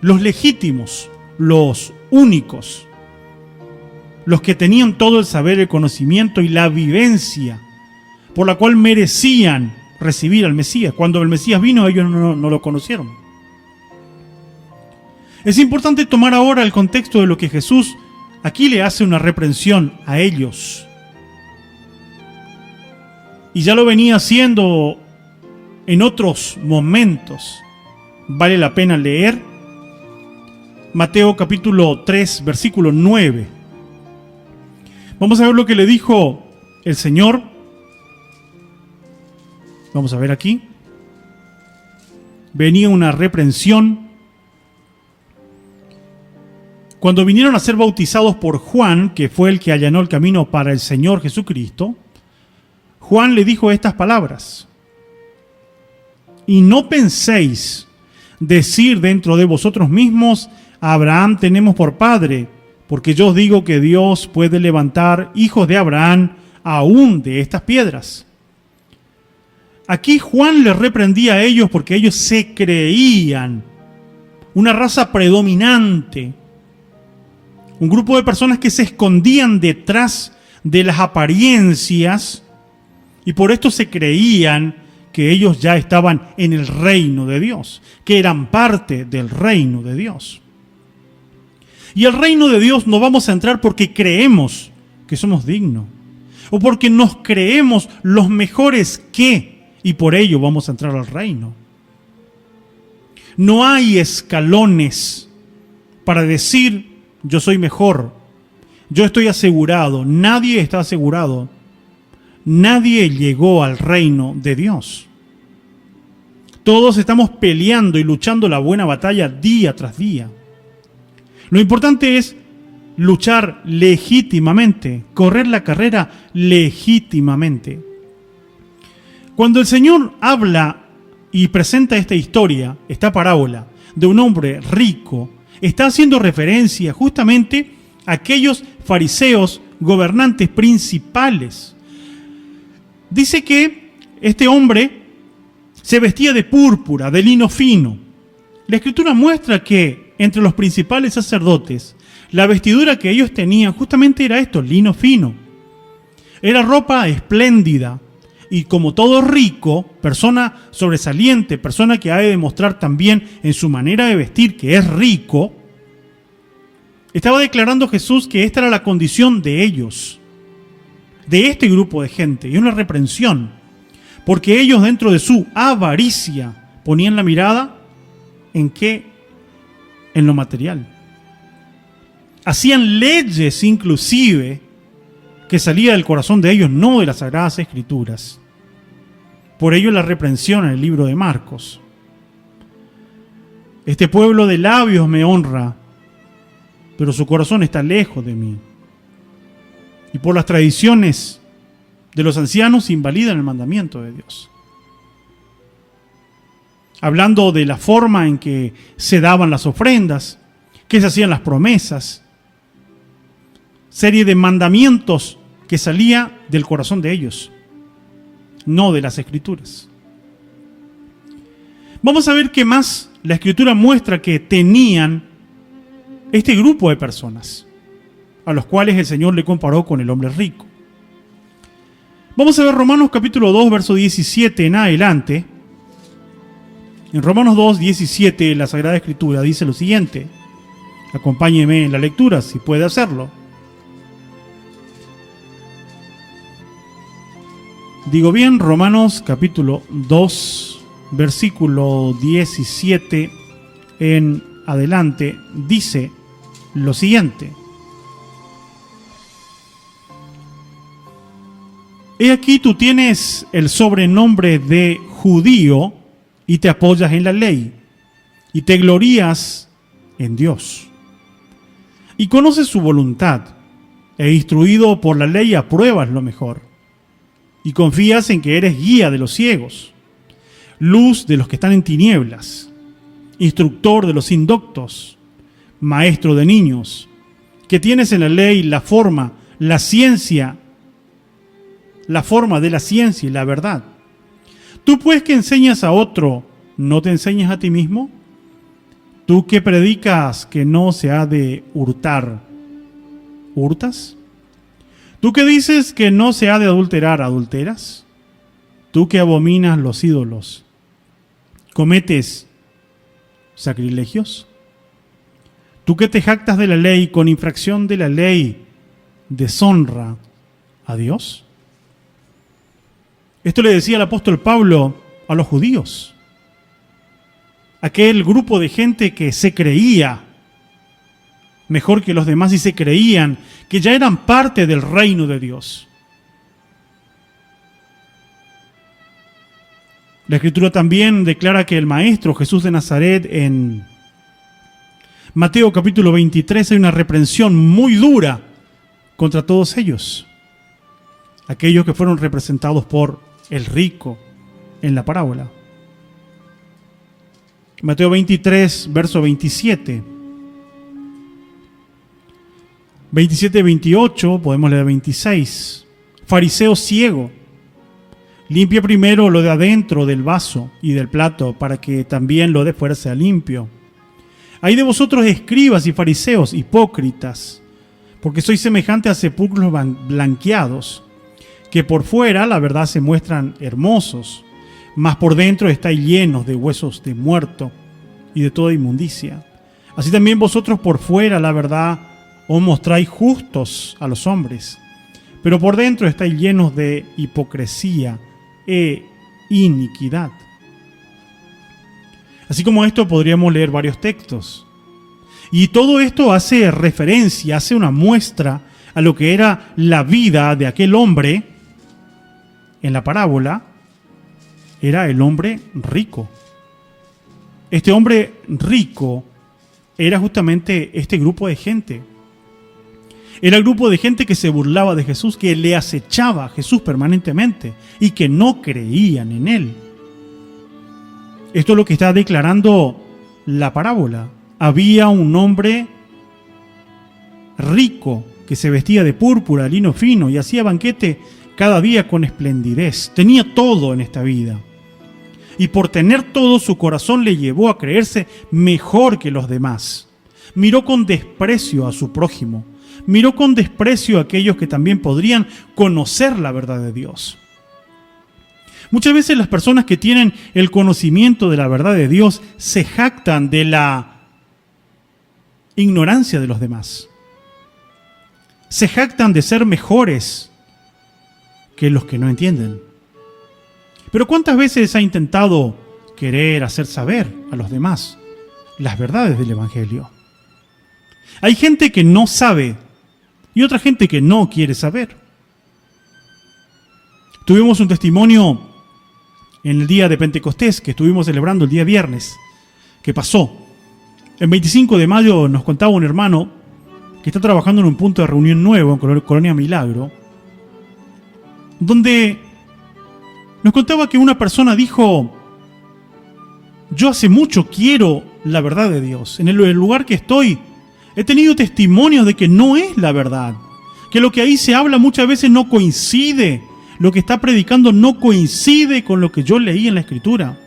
los legítimos, los únicos, los que tenían todo el saber, el conocimiento y la vivencia por la cual merecían recibir al Mesías. Cuando el Mesías vino, ellos no lo conocieron. Es importante tomar ahora el contexto de lo que Jesús aquí le hace una reprensión a ellos. Y ya lo venía haciendo en otros momentos. Vale la pena leer Mateo capítulo 3, versículo 9. Vamos a ver lo que le dijo el Señor. Vamos a ver aquí. Venía una reprensión. Cuando vinieron a ser bautizados por Juan, que fue el que allanó el camino para el Señor Jesucristo, Juan le dijo estas palabras: y no penséis decir dentro de vosotros mismos, a Abraham tenemos por padre, porque yo os digo que Dios puede levantar hijos de Abraham aún de estas piedras. Aquí Juan les reprendía a ellos porque ellos se creían una raza predominante, un grupo de personas que se escondían detrás de las apariencias y por esto se creían que ellos ya estaban en el reino de Dios, que eran parte del reino de Dios. Y el reino de Dios no vamos a entrar porque creemos que somos dignos o porque nos creemos los mejores que, y por ello vamos a entrar al reino. No hay escalones para decir yo soy mejor, yo estoy asegurado. Nadie está asegurado. Nadie llegó al reino de Dios. Todos estamos peleando y luchando la buena batalla día tras día. Lo importante es luchar legítimamente, correr la carrera legítimamente. Cuando el Señor habla y presenta esta historia, esta parábola de un hombre rico, está haciendo referencia justamente a aquellos fariseos gobernantes principales. Dice que este hombre se vestía de púrpura, de lino fino. La Escritura muestra que entre los principales sacerdotes, la vestidura que ellos tenían justamente era esto, lino fino. Era ropa espléndida. Y como todo rico, persona sobresaliente, persona que ha de demostrar también en su manera de vestir que es rico, estaba declarando Jesús que esta era la condición de ellos, de este grupo de gente, y una reprensión, porque ellos dentro de su avaricia ponían la mirada ¿en qué? En lo material. Hacían leyes inclusive que salía del corazón de ellos, no de las Sagradas Escrituras. Por ello la reprensión en el libro de Marcos. Este pueblo de labios me honra, pero su corazón está lejos de mí. Y por las tradiciones de los ancianos invalidan el mandamiento de Dios. Hablando de la forma en que se daban las ofrendas, que se hacían las promesas, serie de mandamientos que salía del corazón de ellos, no de las Escrituras. Vamos a ver qué más la Escritura muestra que tenían este grupo de personas, a los cuales el Señor le comparó con el hombre rico. Vamos a ver Romanos capítulo 2, verso 17 en adelante. En Romanos 2, 17, la Sagrada Escritura dice lo siguiente. Acompáñeme en la lectura, si puede hacerlo. Digo bien, Romanos capítulo 2, versículo 17, en adelante, dice lo siguiente: he aquí tú tienes el sobrenombre de judío y te apoyas en la ley y te glorías en Dios y conoces su voluntad e instruido por la ley apruebas lo mejor y confías en que eres guía de los ciegos, luz de los que están en tinieblas, instructor de los indoctos, maestro de niños, que tienes en la ley la forma de la ciencia y la verdad. Tú pues que enseñas a otro, ¿no te enseñas a ti mismo? Tú que predicas que no se ha de hurtar, ¿hurtas? Tú que dices que no se ha de adulterar, ¿adulteras? Tú que abominas los ídolos, ¿cometes sacrilegios? Tú que te jactas de la ley, con infracción de la ley, deshonra a Dios. Esto le decía el apóstol Pablo a los judíos, aquel grupo de gente que se creía mejor que los demás y se creían que ya eran parte del reino de Dios. La Escritura también declara que el Maestro Jesús de Nazaret, en Mateo capítulo 23, hay una reprensión muy dura contra todos ellos, aquellos que fueron representados por el rico en la parábola. Mateo 23, verso 27. 27-28, podemos leer 26. Fariseo ciego, limpia primero lo de adentro del vaso y del plato, para que también lo de fuera sea limpio. Ay de vosotros, escribas y fariseos, hipócritas, porque sois semejantes a sepulcros blanqueados, que por fuera, la verdad, se muestran hermosos, mas por dentro estáis llenos de huesos de muerto y de toda inmundicia. Así también vosotros por fuera, la verdad, os mostráis justos a los hombres, pero por dentro estáis llenos de hipocresía e iniquidad. Así como esto podríamos leer varios textos. Y todo esto hace referencia, hace una muestra a lo que era la vida de aquel hombre en la parábola. Era el hombre rico. Este hombre rico era justamente este grupo de gente. Era el grupo de gente que se burlaba de Jesús, que le acechaba a Jesús permanentemente y que no creían en él. Esto es lo que está declarando la parábola. Había un hombre rico que se vestía de púrpura, lino fino, y hacía banquete cada día con esplendidez. Tenía todo en esta vida. Y por tener todo, su corazón le llevó a creerse mejor que los demás. Miró con desprecio a su prójimo. Miró con desprecio a aquellos que también podrían conocer la verdad de Dios. Muchas veces las personas que tienen el conocimiento de la verdad de Dios se jactan de la ignorancia de los demás. Se jactan de ser mejores que los que no entienden. Pero ¿cuántas veces ha intentado querer hacer saber a los demás las verdades del Evangelio? Hay gente que no sabe y otra gente que no quiere saber. Tuvimos un testimonio en el día de Pentecostés que estuvimos celebrando el día viernes, que pasó. El 25 de mayo nos contaba un hermano que está trabajando en un punto de reunión nuevo en Colonia Milagro, donde nos contaba que una persona dijo: yo hace mucho quiero la verdad de Dios. En el lugar que estoy, he tenido testimonios de que no es la verdad, que lo que ahí se habla muchas veces no coincide, lo que está predicando no coincide con lo que yo leí en la Escritura.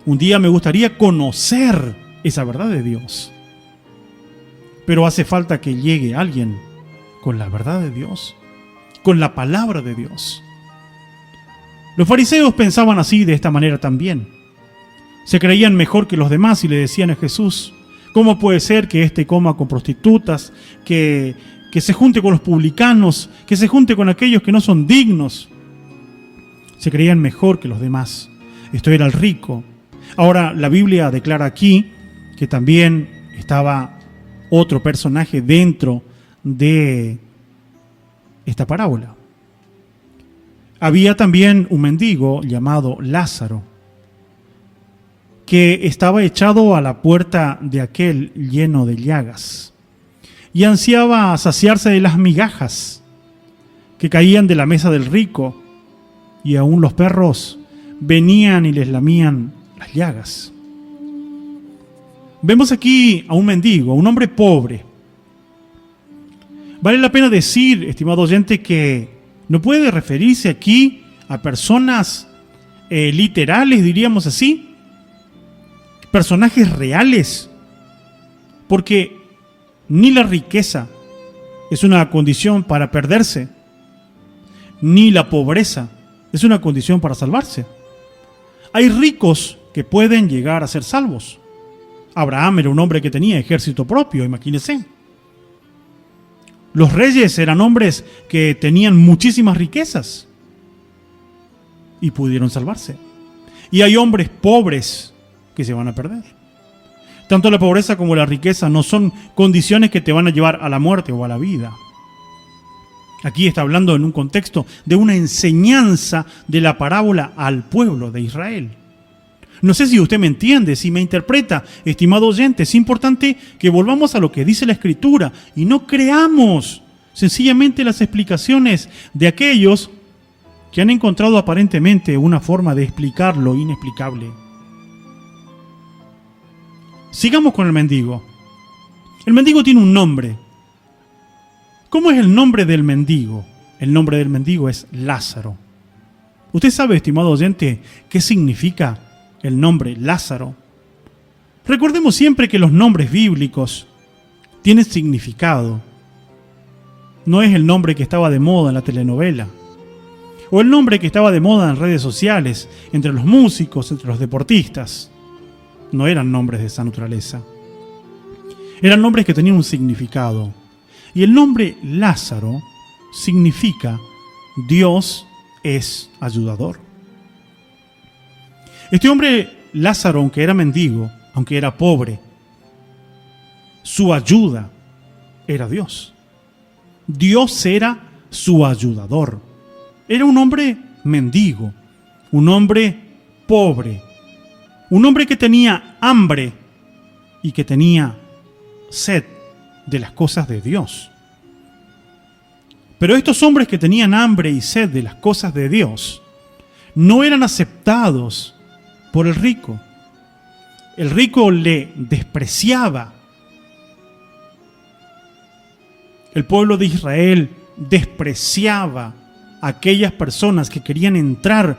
Un día me gustaría conocer esa verdad de Dios, pero hace falta que llegue alguien con la verdad de Dios, con la palabra de Dios. Los fariseos pensaban así, de esta manera también. Se creían mejor que los demás y le decían a Jesús: ¿cómo puede ser que éste coma con prostitutas, que se junte con los publicanos, que se junte con aquellos que no son dignos? Se creían mejor que los demás. Esto era el rico. Ahora, la Biblia declara aquí que también estaba otro personaje dentro de esta parábola. Había también un mendigo llamado Lázaro, que estaba echado a la puerta de aquel lleno de llagas, y ansiaba saciarse de las migajas que caían de la mesa del rico, y aún los perros venían y les lamían las llagas. Vemos aquí a un mendigo, a un hombre pobre. Vale la pena decir, estimado oyente, que no puede referirse aquí a personas literales, diríamos así, personajes reales, porque ni la riqueza es una condición para perderse, ni la pobreza es una condición para salvarse. Hay ricos que pueden llegar a ser salvos. Abraham era un hombre que tenía ejército propio, imagínense. Los reyes eran hombres que tenían muchísimas riquezas y pudieron salvarse. Y hay hombres pobres que se van a perder. Tanto la pobreza como la riqueza no son condiciones que te van a llevar a la muerte o a la vida. Aquí está hablando en un contexto de una enseñanza de la parábola al pueblo de Israel. No sé si usted me entiende, si me interpreta, estimado oyente. Es importante que volvamos a lo que dice la Escritura y no creamos sencillamente las explicaciones de aquellos que han encontrado aparentemente una forma de explicar lo inexplicable. Sigamos con el mendigo. El mendigo tiene un nombre. ¿Cómo es el nombre del mendigo? El nombre del mendigo es Lázaro. ¿Usted sabe, estimado oyente, qué significa el nombre Lázaro? Recordemos siempre que los nombres bíblicos tienen significado. No es el nombre que estaba de moda en la telenovela, o el nombre que estaba de moda en redes sociales, entre los músicos, entre los deportistas. No eran nombres de esa naturaleza. Eran nombres que tenían un significado. Y el nombre Lázaro significa Dios es ayudador. Este hombre Lázaro, aunque era mendigo, aunque era pobre, su ayuda era Dios. Dios era su ayudador. Era un hombre mendigo, un hombre pobre, un hombre que tenía hambre y que tenía sed de las cosas de Dios. Pero estos hombres que tenían hambre y sed de las cosas de Dios no eran aceptados por el rico. El rico le despreciaba. El pueblo de Israel despreciaba a aquellas personas que querían entrar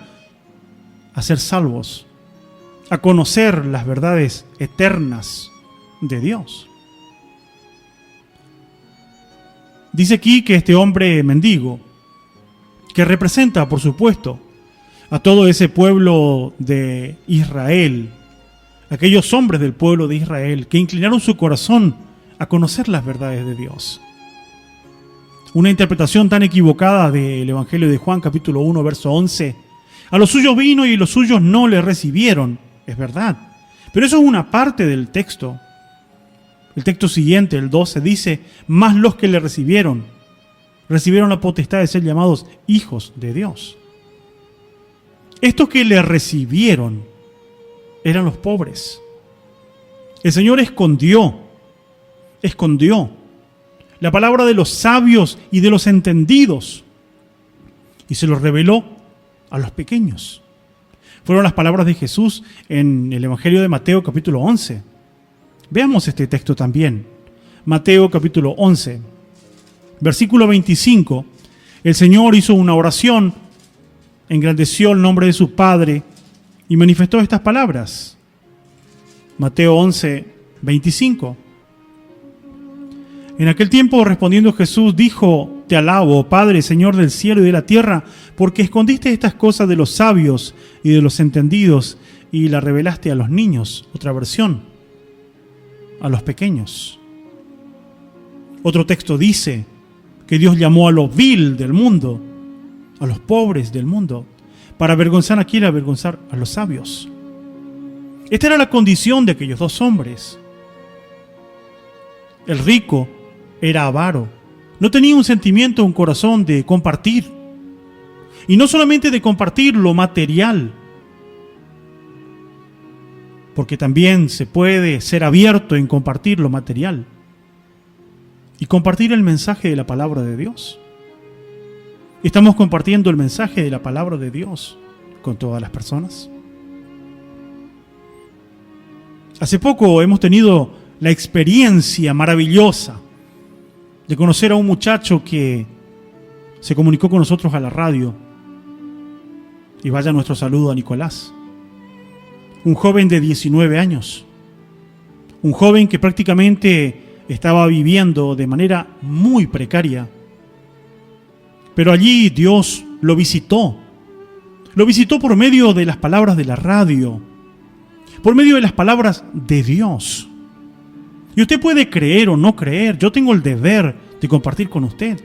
a ser salvos, a conocer las verdades eternas de Dios. Dice aquí que este hombre mendigo, que representa, por supuesto, a todo ese pueblo de Israel, aquellos hombres del pueblo de Israel que inclinaron su corazón a conocer las verdades de Dios. Una interpretación tan equivocada del Evangelio de Juan, capítulo 1, verso 11. A los suyos vino y los suyos no le recibieron. Es verdad. Pero eso es una parte del texto. El texto siguiente, el 12, dice: mas los que le recibieron la potestad de ser llamados hijos de Dios. Estos que le recibieron eran los pobres. El Señor escondió la palabra de los sabios y de los entendidos y se los reveló a los pequeños. Fueron las palabras de Jesús en el Evangelio de Mateo capítulo 11. Veamos este texto también. Mateo capítulo 11, versículo 25. El Señor hizo una oración, engrandeció el nombre de su Padre y manifestó estas palabras. Mateo 11, 25. En aquel tiempo, respondiendo Jesús, dijo: te alabo, Padre, Señor del cielo y de la tierra, porque escondiste estas cosas de los sabios y de los entendidos y las revelaste a los niños. Otra versión, a los pequeños. Otro texto dice que Dios llamó a lo vil del mundo, a los pobres del mundo, para avergonzar a quién, avergonzar a los sabios. Esta era la condición de aquellos dos hombres. El rico era avaro. No tenía un sentimiento, un corazón de compartir. Y no solamente de compartir lo material, porque también se puede ser abierto en compartir lo material y compartir el mensaje de la palabra de Dios. ¿Estamos compartiendo el mensaje de la palabra de Dios con todas las personas? Hace poco hemos tenido la experiencia maravillosa de conocer a un muchacho que se comunicó con nosotros a la radio. Y vaya nuestro saludo a Nicolás. Un joven de 19 años. Un joven que prácticamente estaba viviendo de manera muy precaria. Pero allí Dios lo visitó. Lo visitó por medio de las palabras de la radio. Por medio de las palabras de Dios. Y usted puede creer o no creer. Yo tengo el deber de compartir con usted.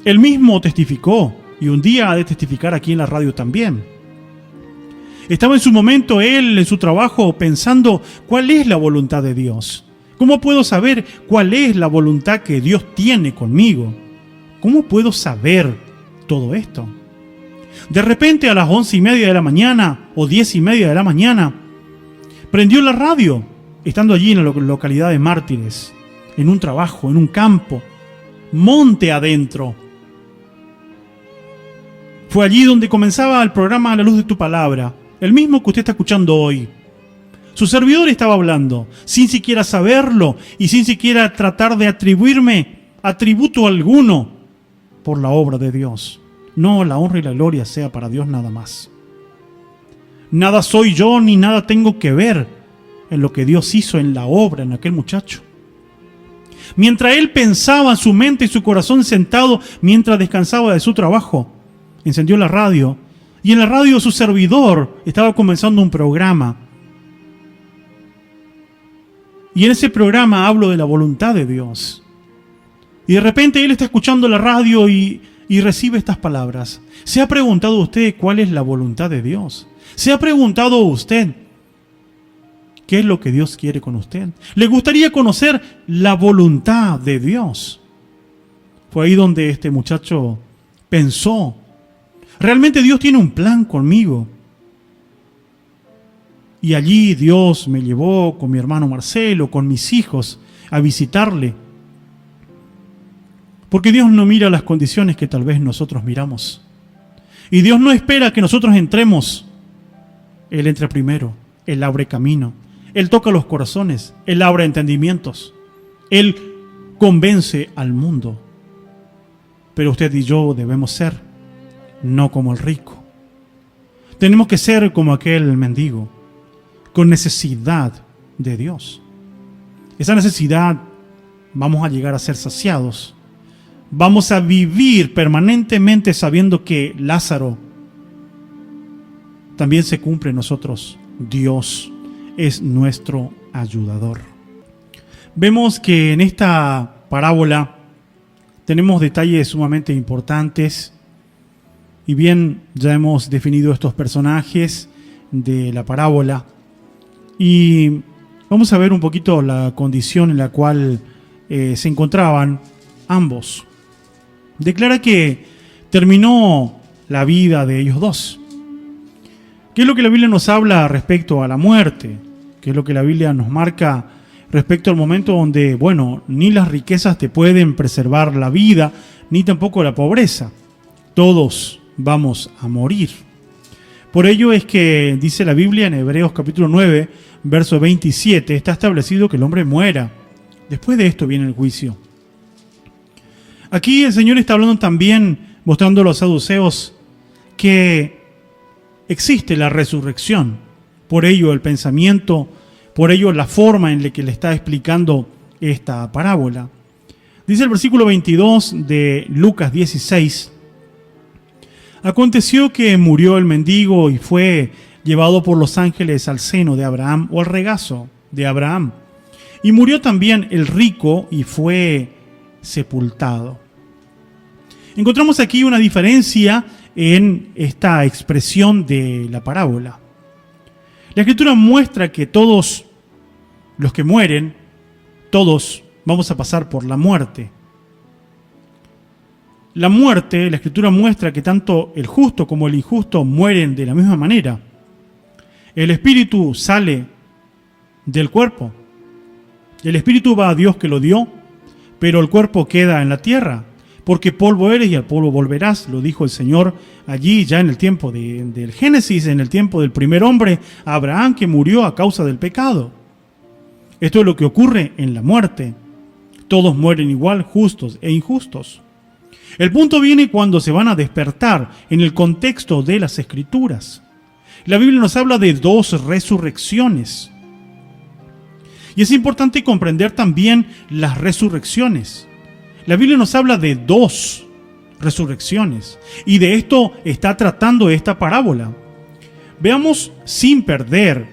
Él mismo testificó. Y un día ha de testificar aquí en la radio también. Estaba en su momento él en su trabajo pensando cuál es la voluntad de Dios. ¿Cómo puedo saber cuál es la voluntad que Dios tiene conmigo? ¿Cómo puedo saber todo esto? De repente a las 11:30 de la mañana o 10:30 de la mañana prendió la radio, estando allí en la localidad de Mártires, en un trabajo, en un campo, monte adentro. Fue allí donde comenzaba el programa A la Luz de tu Palabra, el mismo que usted está escuchando hoy. Su servidor estaba hablando, sin siquiera saberlo y sin siquiera tratar de atribuirme atributo alguno por la obra de Dios. No, la honra y la gloria sea para Dios nada más. Nada soy yo ni nada tengo que ver en lo que Dios hizo en la obra, en aquel muchacho. Mientras él pensaba en su mente y su corazón sentado, mientras descansaba de su trabajo, encendió la radio y en la radio su servidor estaba comenzando un programa. Y en ese programa hablo de la voluntad de Dios. Y de repente él está escuchando la radio y recibe estas palabras. ¿Se ha preguntado usted cuál es la voluntad de Dios? ¿Se ha preguntado usted qué es lo que Dios quiere con usted? ¿Le gustaría conocer la voluntad de Dios? Fue ahí donde este muchacho pensó. Realmente Dios tiene un plan conmigo. Y allí Dios me llevó con mi hermano Marcelo, con mis hijos, a visitarle. Porque Dios no mira las condiciones que tal vez nosotros miramos. Y Dios no espera que nosotros entremos. Él entra primero. Él abre camino. Él toca los corazones. Él abre entendimientos. Él convence al mundo. Pero usted y yo debemos ser no como el rico. Tenemos que ser como aquel mendigo, con necesidad de Dios. Esa necesidad vamos a llegar a ser saciados. Vamos a vivir permanentemente sabiendo que Lázaro también se cumple en nosotros. Dios es nuestro ayudador. Vemos que en esta parábola tenemos detalles sumamente importantes. Y bien, ya hemos definido estos personajes de la parábola. Y vamos a ver un poquito la condición en la cual se encontraban ambos. Declara que terminó la vida de ellos dos. ¿Qué es lo que la Biblia nos habla respecto a la muerte? ¿Qué es lo que la Biblia nos marca respecto al momento donde, bueno, ni las riquezas te pueden preservar la vida, ni tampoco la pobreza? Todos vamos a morir. Por ello es que dice la Biblia en Hebreos capítulo 9, verso 27, está establecido que el hombre muera. Después de esto viene el juicio. Aquí el Señor está hablando también, mostrando a los saduceos que existe la resurrección. Por ello el pensamiento, por ello la forma en la que le está explicando esta parábola. Dice el versículo 22 de Lucas 16. Aconteció que murió el mendigo y fue llevado por los ángeles al seno de Abraham o al regazo de Abraham. Y murió también el rico y fue sepultado. Encontramos aquí una diferencia en esta expresión de la parábola. La Escritura muestra que todos los que mueren, todos vamos a pasar por la muerte. La muerte, la Escritura muestra que tanto el justo como el injusto mueren de la misma manera. El espíritu sale del cuerpo. El espíritu va a Dios que lo dio, pero el cuerpo queda en la tierra, porque polvo eres y al polvo volverás, lo dijo el Señor allí ya en el tiempo del Génesis, en el tiempo del primer hombre, Abraham, que murió a causa del pecado. Esto es lo que ocurre en la muerte. Todos mueren igual, justos e injustos. El punto viene cuando se van a despertar en el contexto de las Escrituras. La Biblia nos habla de 2 resurrecciones. Y es importante comprender también las resurrecciones. La Biblia nos habla de 2 resurrecciones. Y de esto está tratando esta parábola. Veamos sin perder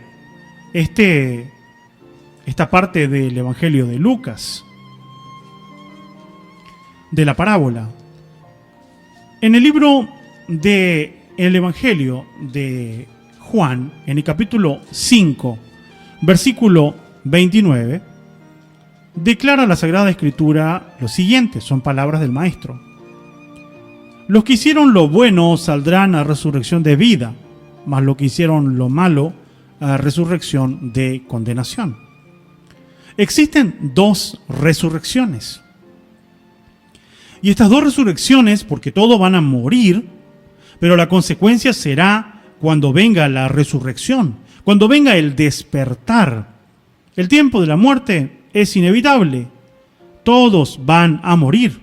esta parte del Evangelio de Lucas, de la parábola. En el libro del Evangelio de Juan, en el capítulo 5, versículo 29, declara la Sagrada Escritura lo siguiente, son palabras del Maestro. Los que hicieron lo bueno saldrán a resurrección de vida, mas los que hicieron lo malo a resurrección de condenación. Existen 2 resurrecciones. Y estas 2 resurrecciones, porque todos van a morir, pero la consecuencia será cuando venga la resurrección, cuando venga el despertar. El tiempo de la muerte es inevitable. Todos van a morir.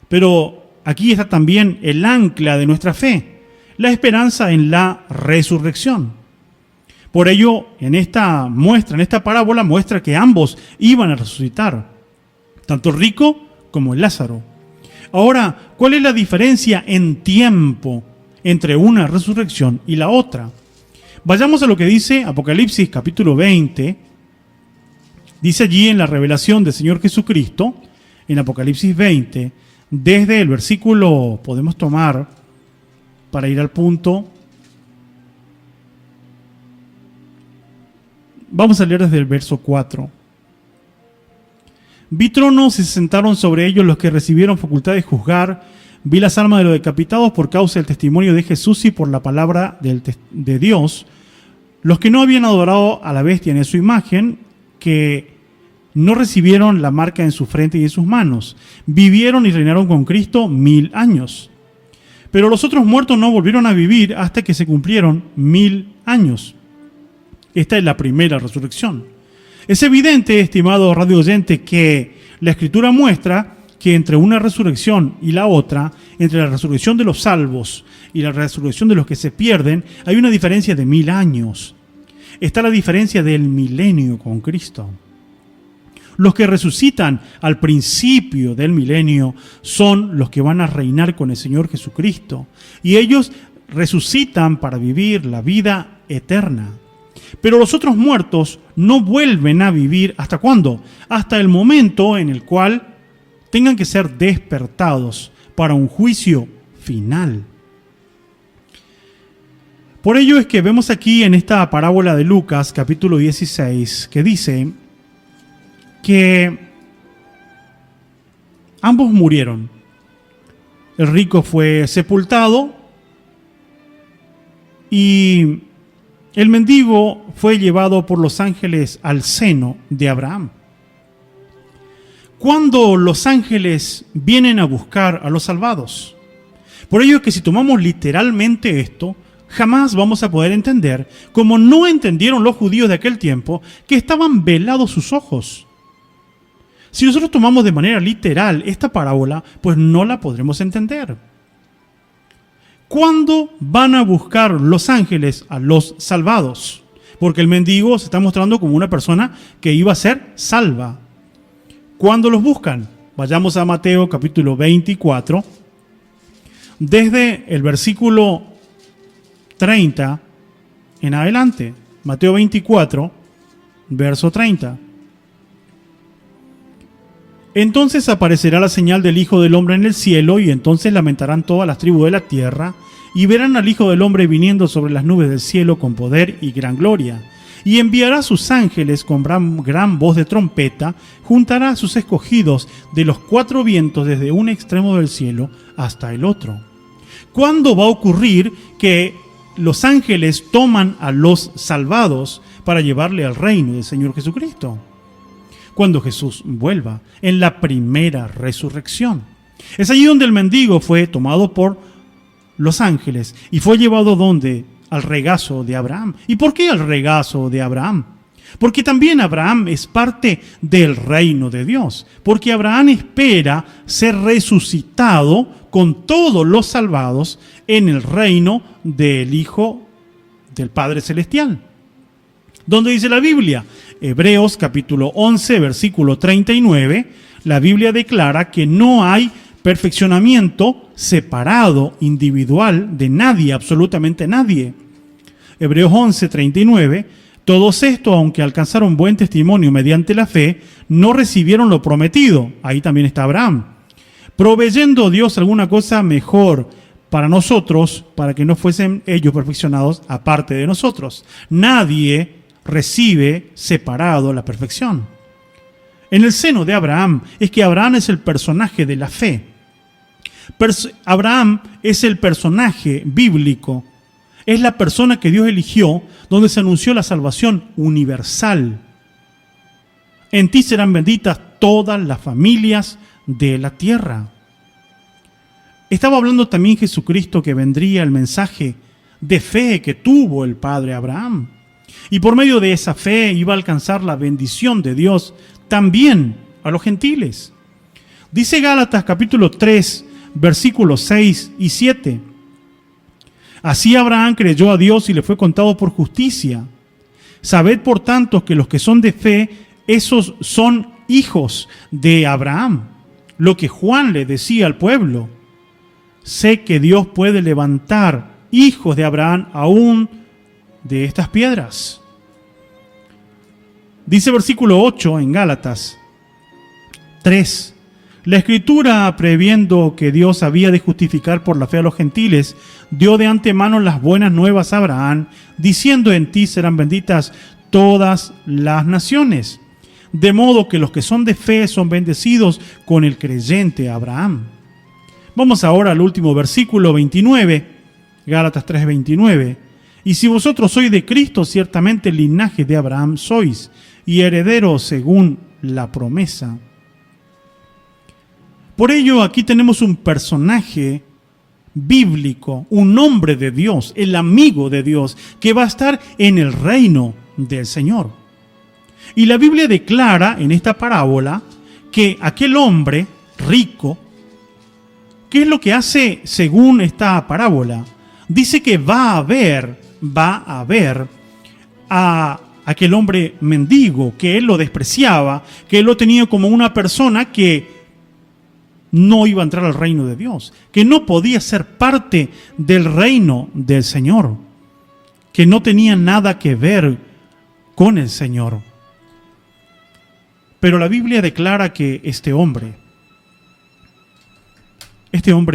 Pero aquí está también el ancla de nuestra fe, la esperanza en la resurrección. Por ello, en esta parábola muestra que ambos iban a resucitar, tanto el rico como el Lázaro. Ahora, ¿cuál es la diferencia en tiempo entre una resurrección y la otra? Vayamos a lo que dice Apocalipsis capítulo 20. Dice allí en la revelación del Señor Jesucristo, en Apocalipsis 20, desde el versículo, podemos tomar, para ir al punto, vamos a leer desde el verso 4. Vi tronos y se sentaron sobre ellos los que recibieron facultad de juzgar. Vi las almas de los decapitados por causa del testimonio de Jesús y por la palabra de Dios. Los que no habían adorado a la bestia ni a su imagen, que no recibieron la marca en su frente y en sus manos. Vivieron y reinaron con Cristo 1000 años. Pero los otros muertos no volvieron a vivir hasta que se cumplieron 1000 años. Esta es la primera resurrección. Es evidente, estimado radio oyente, que la Escritura muestra que entre una resurrección y la otra, entre la resurrección de los salvos y la resurrección de los que se pierden, hay una diferencia de 1000 años. Está la diferencia del milenio con Cristo. Los que resucitan al principio del milenio son los que van a reinar con el Señor Jesucristo. Y ellos resucitan para vivir la vida eterna. Pero los otros muertos no vuelven a vivir, ¿hasta cuándo? Hasta el momento en el cual tengan que ser despertados para un juicio final. Por ello es que vemos aquí en esta parábola de Lucas, capítulo 16, que dice que ambos murieron. El rico fue sepultado y el mendigo fue llevado por los ángeles al seno de Abraham. Cuando los ángeles vienen a buscar a los salvados. Por ello es que si tomamos literalmente esto, jamás vamos a poder entender, como no entendieron los judíos de aquel tiempo, que estaban velados sus ojos. Si nosotros tomamos de manera literal esta parábola, pues no la podremos entender. ¿Cuándo van a buscar los ángeles a los salvados? Porque el mendigo se está mostrando como una persona que iba a ser salva. ¿Cuándo los buscan? Vayamos a Mateo capítulo 24, desde el versículo 30 en adelante. Mateo 24, verso 30. Entonces aparecerá la señal del Hijo del Hombre en el cielo, y entonces lamentarán todas las tribus de la tierra, y verán al Hijo del Hombre viniendo sobre las nubes del cielo con poder y gran gloria. Y enviará a sus ángeles con gran voz de trompeta, juntará a sus escogidos de los cuatro vientos desde un extremo del cielo hasta el otro. ¿Cuándo va a ocurrir que los ángeles toman a los salvados para llevarle al reino del Señor Jesucristo? Cuando Jesús vuelva, en la primera resurrección. Es allí donde el mendigo fue tomado por los ángeles y fue llevado ¿dónde? Al regazo de Abraham. ¿Y por qué al regazo de Abraham? Porque también Abraham es parte del reino de Dios. Porque Abraham espera ser resucitado con todos los salvados en el reino del Hijo del Padre Celestial. ¿Dónde dice la Biblia? Hebreos capítulo 11, versículo 39. La Biblia declara que no hay perfeccionamiento separado, individual, de nadie, absolutamente nadie. Hebreos 11, 39. Todos estos, aunque alcanzaron buen testimonio mediante la fe, no recibieron lo prometido. Ahí también está Abraham. Proveyendo Dios alguna cosa mejor para nosotros, para que no fuesen ellos perfeccionados aparte de nosotros. Nadie recibe separado la perfección. En el seno de Abraham es que Abraham es el personaje de la fe. Abraham es el personaje bíblico. Es la persona que Dios eligió, donde se anunció la salvación universal. En ti serán benditas todas las familias de la tierra. Estaba hablando también Jesucristo que vendría el mensaje de fe que tuvo el padre Abraham. Y por medio de esa fe iba a alcanzar la bendición de Dios también a los gentiles. Dice Gálatas capítulo 3, versículos 6 y 7. Así Abraham creyó a Dios y le fue contado por justicia. Sabed por tanto que los que son de fe, esos son hijos de Abraham. Lo que Juan le decía al pueblo. Sé que Dios puede levantar hijos de Abraham aún de estas piedras. Dice versículo 8 en Gálatas 3. La Escritura, previendo que Dios había de justificar por la fe a los gentiles, dio de antemano las buenas nuevas a Abraham, diciendo: en ti serán benditas todas las naciones. De modo que los que son de fe son bendecidos con el creyente Abraham. Vamos ahora al último versículo 29, Gálatas 3:29. Y si vosotros sois de Cristo, ciertamente el linaje de Abraham sois, y herederos según la promesa. Por ello, aquí tenemos un personaje bíblico, un hombre de Dios, el amigo de Dios, que va a estar en el reino del Señor. Y la Biblia declara en esta parábola que aquel hombre rico, ¿qué es lo que hace según esta parábola? Dice que va a ver a aquel hombre mendigo, que él lo despreciaba, que él lo tenía como una persona que no iba a entrar al reino de Dios, que no podía ser parte del reino del Señor, que no tenía nada que ver con el Señor. Pero la Biblia declara que este hombre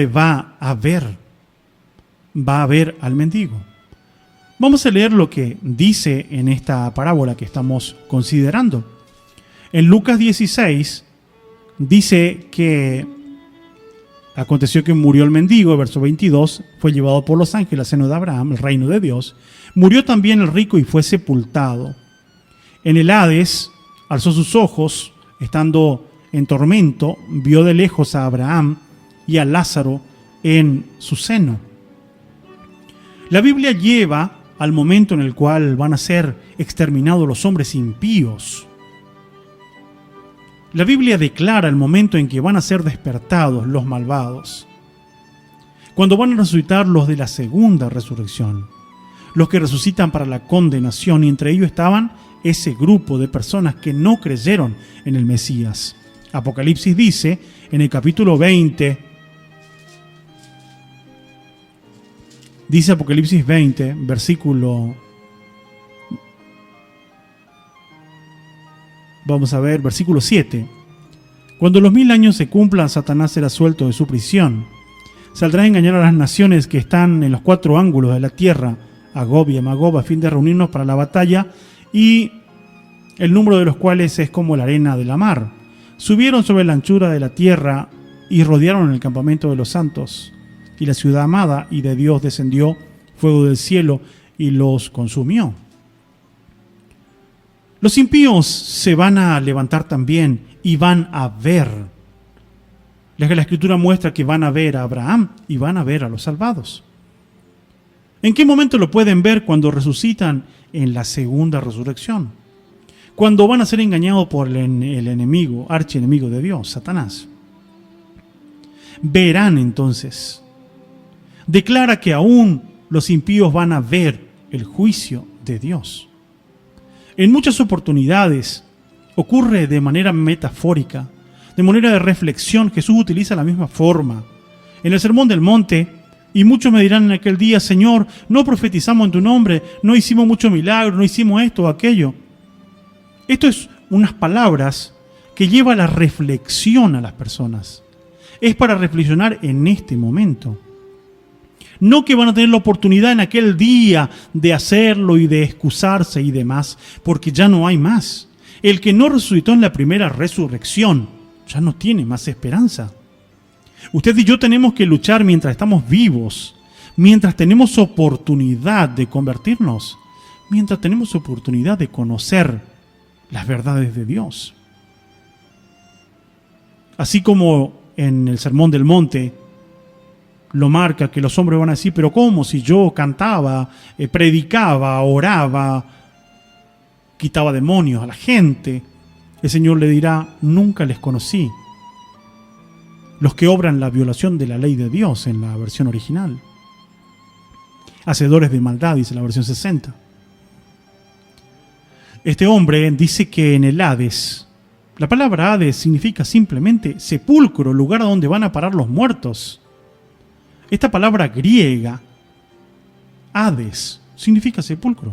va a ver al mendigo. Vamos a leer lo que dice en esta parábola que estamos considerando. En Lucas 16 dice que aconteció que murió el mendigo, verso 22, fue llevado por los ángeles al seno de Abraham, el reino de Dios. Murió también el rico y fue sepultado. En el Hades alzó sus ojos, estando en tormento, vio de lejos a Abraham y a Lázaro en su seno. La Biblia lleva al momento en el cual van a ser exterminados los hombres impíos. La Biblia declara el momento en que van a ser despertados los malvados. Cuando van a resucitar los de la segunda resurrección. Los que resucitan para la condenación, y entre ellos estaban ese grupo de personas que no creyeron en el Mesías. Apocalipsis dice en el capítulo 20, dice Apocalipsis 20, versículo, versículo 7. Cuando los 1000 años se cumplan, Satanás será suelto de su prisión. Saldrá a engañar a las naciones que están en los 4 ángulos de la tierra, a Gog y a Magog, a fin de reunirnos para la batalla, y el número de los cuales es como la arena de la mar. Subieron sobre la anchura de la tierra y rodearon el campamento de los santos y la ciudad amada, y de Dios descendió fuego del cielo y los consumió. Los impíos se van a levantar también y van a ver. La Escritura muestra que van a ver a Abraham y van a ver a los salvados. ¿En qué momento lo pueden ver? Cuando resucitan en la segunda resurrección. Cuando van a ser engañados por el enemigo, archienemigo de Dios, Satanás. Verán entonces. Declara que aún los impíos van a ver el juicio de Dios. En muchas oportunidades ocurre de manera metafórica, de manera de reflexión. Jesús utiliza la misma forma. En el Sermón del Monte, y muchos me dirán en aquel día: Señor, no profetizamos en tu nombre, no hicimos mucho milagro, no hicimos esto o aquello. Esto es unas palabras que lleva a la reflexión a las personas. Es para reflexionar en este momento. No que van a tener la oportunidad en aquel día de hacerlo y de excusarse y demás, porque ya no hay más. El que no resucitó en la primera resurrección ya no tiene más esperanza. Usted y yo tenemos que luchar mientras estamos vivos, mientras tenemos oportunidad de convertirnos, mientras tenemos oportunidad de conocer las verdades de Dios. Así como en el Sermón del Monte lo marca, que los hombres van a decir: pero ¿cómo? Si yo cantaba, predicaba, oraba, quitaba demonios a la gente. El Señor le dirá: nunca les conocí. Los que obran la violación de la ley de Dios, en la versión original. Hacedores de maldad, dice la versión 60. Este hombre dice que en el Hades, la palabra Hades significa simplemente sepulcro, lugar a donde van a parar los muertos. Esta palabra griega, Hades, significa sepulcro.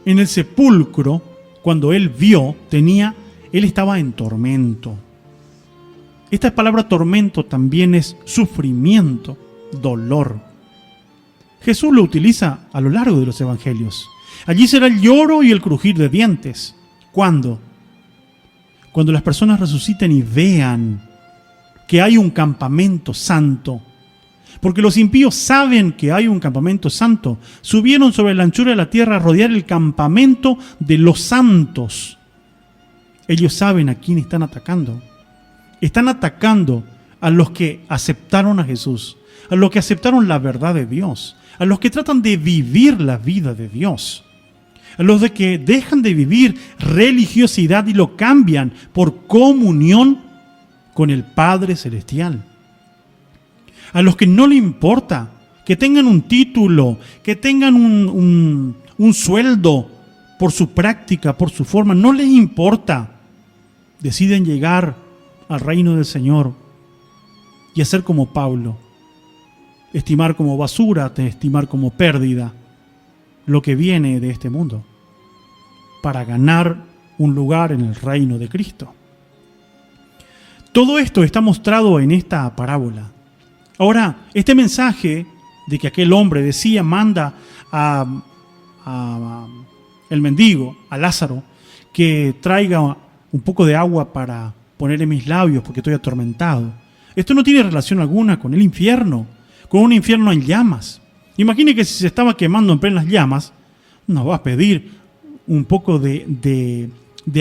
En el sepulcro, cuando él vio, él estaba en tormento. Esta palabra tormento también es sufrimiento, dolor. Jesús lo utiliza a lo largo de los evangelios. Allí será el lloro y el crujir de dientes. ¿Cuándo? Cuando las personas resuciten y vean que hay un campamento santo. Porque los impíos saben que hay un campamento santo. Subieron sobre la anchura de la tierra a rodear el campamento de los santos. Ellos saben a quién están atacando. Están atacando a los que aceptaron a Jesús, a los que aceptaron la verdad de Dios, a los que tratan de vivir la vida de Dios, a los de que dejan de vivir religiosidad y lo cambian por comunión con el Padre Celestial. A los que no le importa que tengan un título, que tengan un sueldo por su práctica, por su forma, no les importa. Deciden llegar al reino del Señor y hacer como Pablo, estimar como basura, estimar como pérdida lo que viene de este mundo, para ganar un lugar en el reino de Cristo. Todo esto está mostrado en esta parábola. Ahora, este mensaje de que aquel hombre decía, manda a el mendigo, a Lázaro, que traiga un poco de agua para poner en mis labios porque estoy atormentado. Esto no tiene relación alguna con el infierno, con un infierno en llamas. Imagine que si se estaba quemando en plenas llamas, nos va a pedir un poco de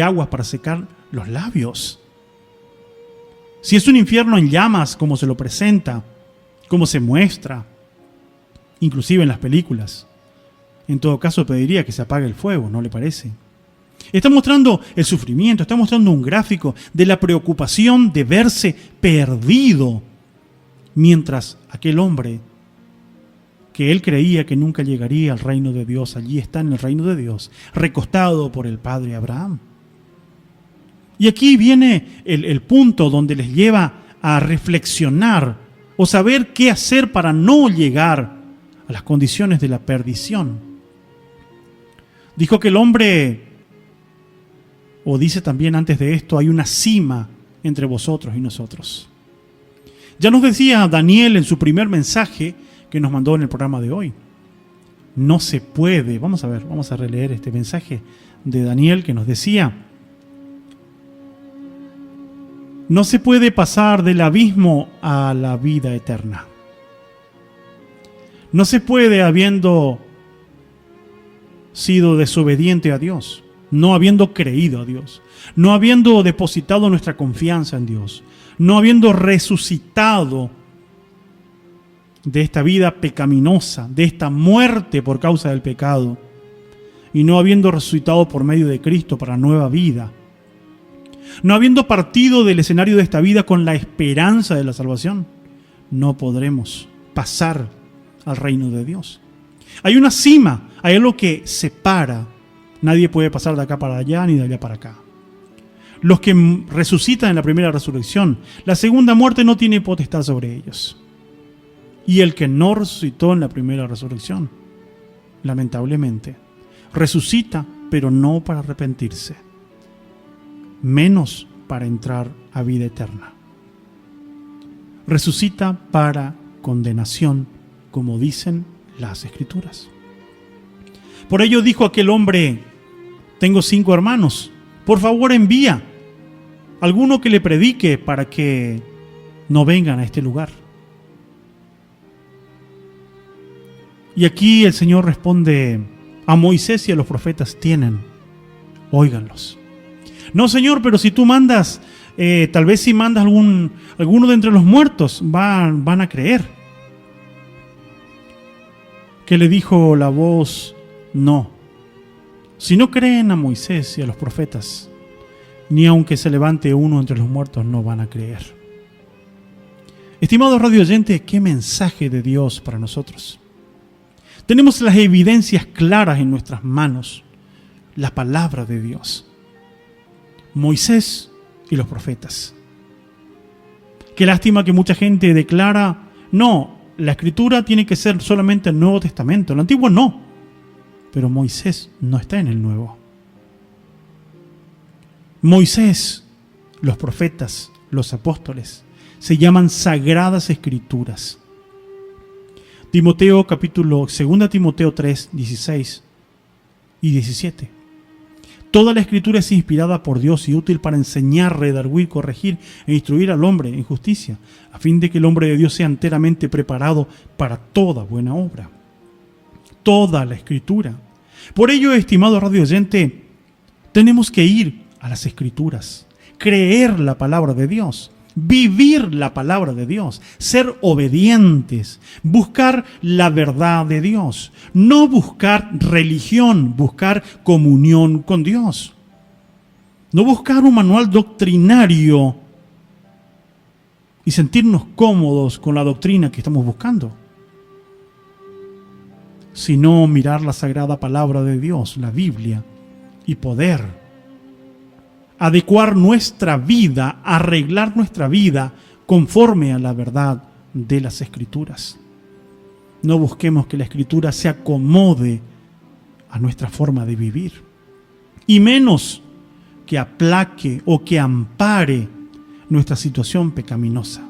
agua para secar los labios. Si es un infierno en llamas, como se lo presenta, como se muestra, inclusive en las películas, en todo caso pediría que se apague el fuego, ¿no le parece? Está mostrando el sufrimiento, está mostrando un gráfico de la preocupación de verse perdido, mientras aquel hombre, que él creía que nunca llegaría al reino de Dios, allí está en el reino de Dios, recostado por el padre Abraham. Y aquí viene el punto donde les lleva a reflexionar o saber qué hacer para no llegar a las condiciones de la perdición. Dijo que el hombre, o dice también antes de esto, hay una cima entre vosotros y nosotros. Ya nos decía Daniel en su primer mensaje que nos mandó en el programa de hoy. No se puede, vamos a releer este mensaje de Daniel que nos decía: no se puede pasar del abismo a la vida eterna. No se puede habiendo sido desobediente a Dios, no habiendo creído a Dios, no habiendo depositado nuestra confianza en Dios, no habiendo resucitado de esta vida pecaminosa, de esta muerte por causa del pecado, y no habiendo resucitado por medio de Cristo para nueva vida, no habiendo partido del escenario de esta vida con la esperanza de la salvación, no podremos pasar al reino de Dios. Hay una cima, hay algo que separa. Nadie puede pasar de acá para allá ni de allá para acá. Los que resucitan en la primera resurrección, la segunda muerte no tiene potestad sobre ellos. Y el que no resucitó en la primera resurrección, lamentablemente, resucita, pero no para arrepentirse, menos para entrar a vida eterna. Resucita para condenación, como dicen las Escrituras. Por ello dijo aquel hombre: tengo 5 hermanos, por favor envía alguno que le predique para que no vengan a este lugar. Y aquí el Señor responde: a Moisés y a los profetas tienen, óiganlos. No, Señor, pero si tú mandas, tal vez si mandas alguno de entre los muertos, van a creer. ¿Qué le dijo la voz? No. Si no creen a Moisés y a los profetas, ni aunque se levante uno entre los muertos, no van a creer. Estimados radio oyentes, qué mensaje de Dios para nosotros. Tenemos las evidencias claras en nuestras manos, la palabra de Dios. Moisés y los profetas. Qué lástima que mucha gente declara: no, la Escritura tiene que ser solamente el Nuevo Testamento, el Antiguo no. Pero Moisés no está en el Nuevo. Moisés, los profetas, los apóstoles, se llaman Sagradas Escrituras. Timoteo 2 Timoteo 3, 16 y 17. Toda la Escritura es inspirada por Dios y útil para enseñar, redarguir, corregir e instruir al hombre en justicia, a fin de que el hombre de Dios sea enteramente preparado para toda buena obra. Toda la Escritura. Por ello, estimado radio oyente, tenemos que ir a las Escrituras, creer la palabra de Dios, vivir la palabra de Dios, ser obedientes, buscar la verdad de Dios, no buscar religión, buscar comunión con Dios, no buscar un manual doctrinario y sentirnos cómodos con la doctrina que estamos buscando, sino mirar la sagrada palabra de Dios, la Biblia, y poder adecuar nuestra vida, arreglar nuestra vida conforme a la verdad de las Escrituras. No busquemos que la Escritura se acomode a nuestra forma de vivir, y menos que aplaque o que ampare nuestra situación pecaminosa.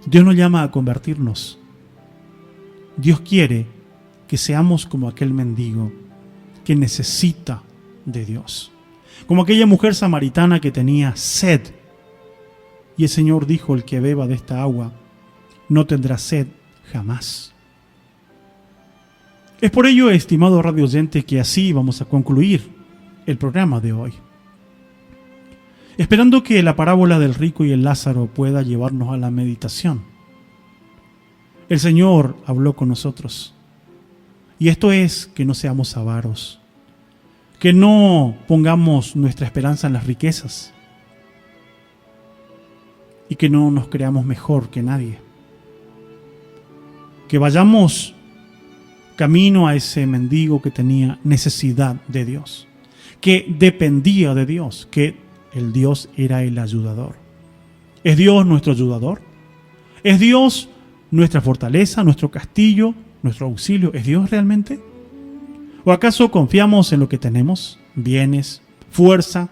Dios nos llama a convertirnos. Dios quiere que seamos como aquel mendigo que necesita de Dios, como aquella mujer samaritana que tenía sed, y el Señor dijo: el que beba de esta agua no tendrá sed jamás. Es por ello, estimado radio oyente, que así vamos a concluir el programa de hoy, esperando que la parábola del rico y el Lázaro pueda llevarnos a la meditación. El Señor habló con nosotros, y esto es que no seamos avaros, que no pongamos nuestra esperanza en las riquezas y que no nos creamos mejor que nadie. Que vayamos camino a ese mendigo que tenía necesidad de Dios, que dependía de Dios, que el Dios era el ayudador. ¿Es Dios nuestro ayudador? ¿Es Dios nuestra fortaleza, nuestro castillo, nuestro auxilio? ¿Es Dios realmente? ¿O acaso confiamos en lo que tenemos? Bienes, fuerza,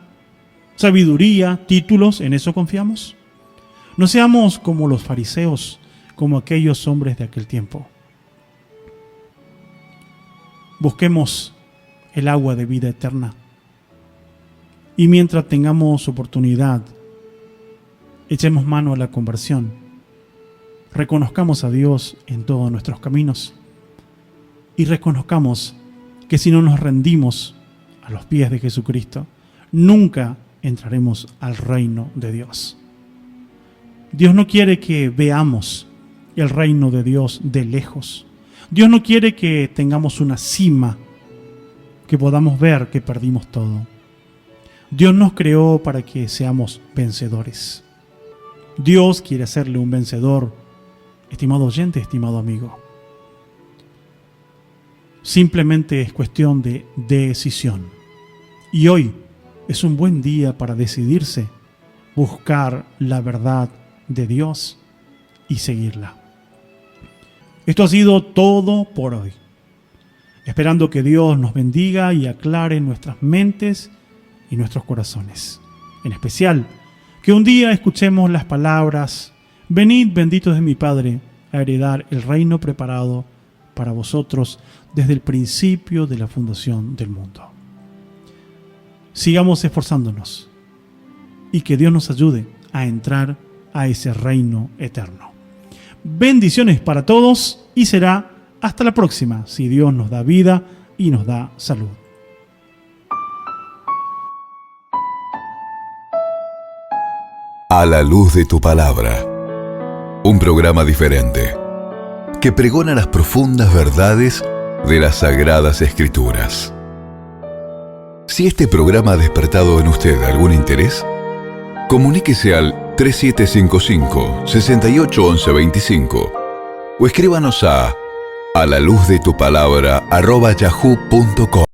sabiduría, títulos, ¿en eso confiamos? No seamos como los fariseos, como aquellos hombres de aquel tiempo. Busquemos el agua de vida eterna. Y mientras tengamos oportunidad, echemos mano a la conversión. Reconozcamos a Dios en todos nuestros caminos. Y reconozcamos que si no nos rendimos a los pies de Jesucristo, nunca entraremos al reino de Dios. Dios no quiere que veamos el reino de Dios de lejos. Dios no quiere que tengamos una cima, que podamos ver que perdimos todo. Dios nos creó para que seamos vencedores. Dios quiere hacerle un vencedor, estimado oyente, estimado amigo. Simplemente es cuestión de decisión. Y hoy es un buen día para decidirse, buscar la verdad de Dios y seguirla. Esto ha sido todo por hoy. Esperando que Dios nos bendiga y aclare nuestras mentes y nuestros corazones. En especial, que un día escuchemos las palabras: venid, benditos de mi Padre, a heredar el reino preparado para vosotros desde el principio de la fundación del mundo. Sigamos esforzándonos y que Dios nos ayude a entrar a ese reino eterno. Bendiciones para todos y será hasta la próxima, si Dios nos da vida y nos da salud. A la luz de tu palabra. Un programa diferente que pregona las profundas verdades de las Sagradas Escrituras. Si este programa ha despertado en usted algún interés, comuníquese al 3755-681125 o escríbanos a laluzdetupalabra@yahoo.com.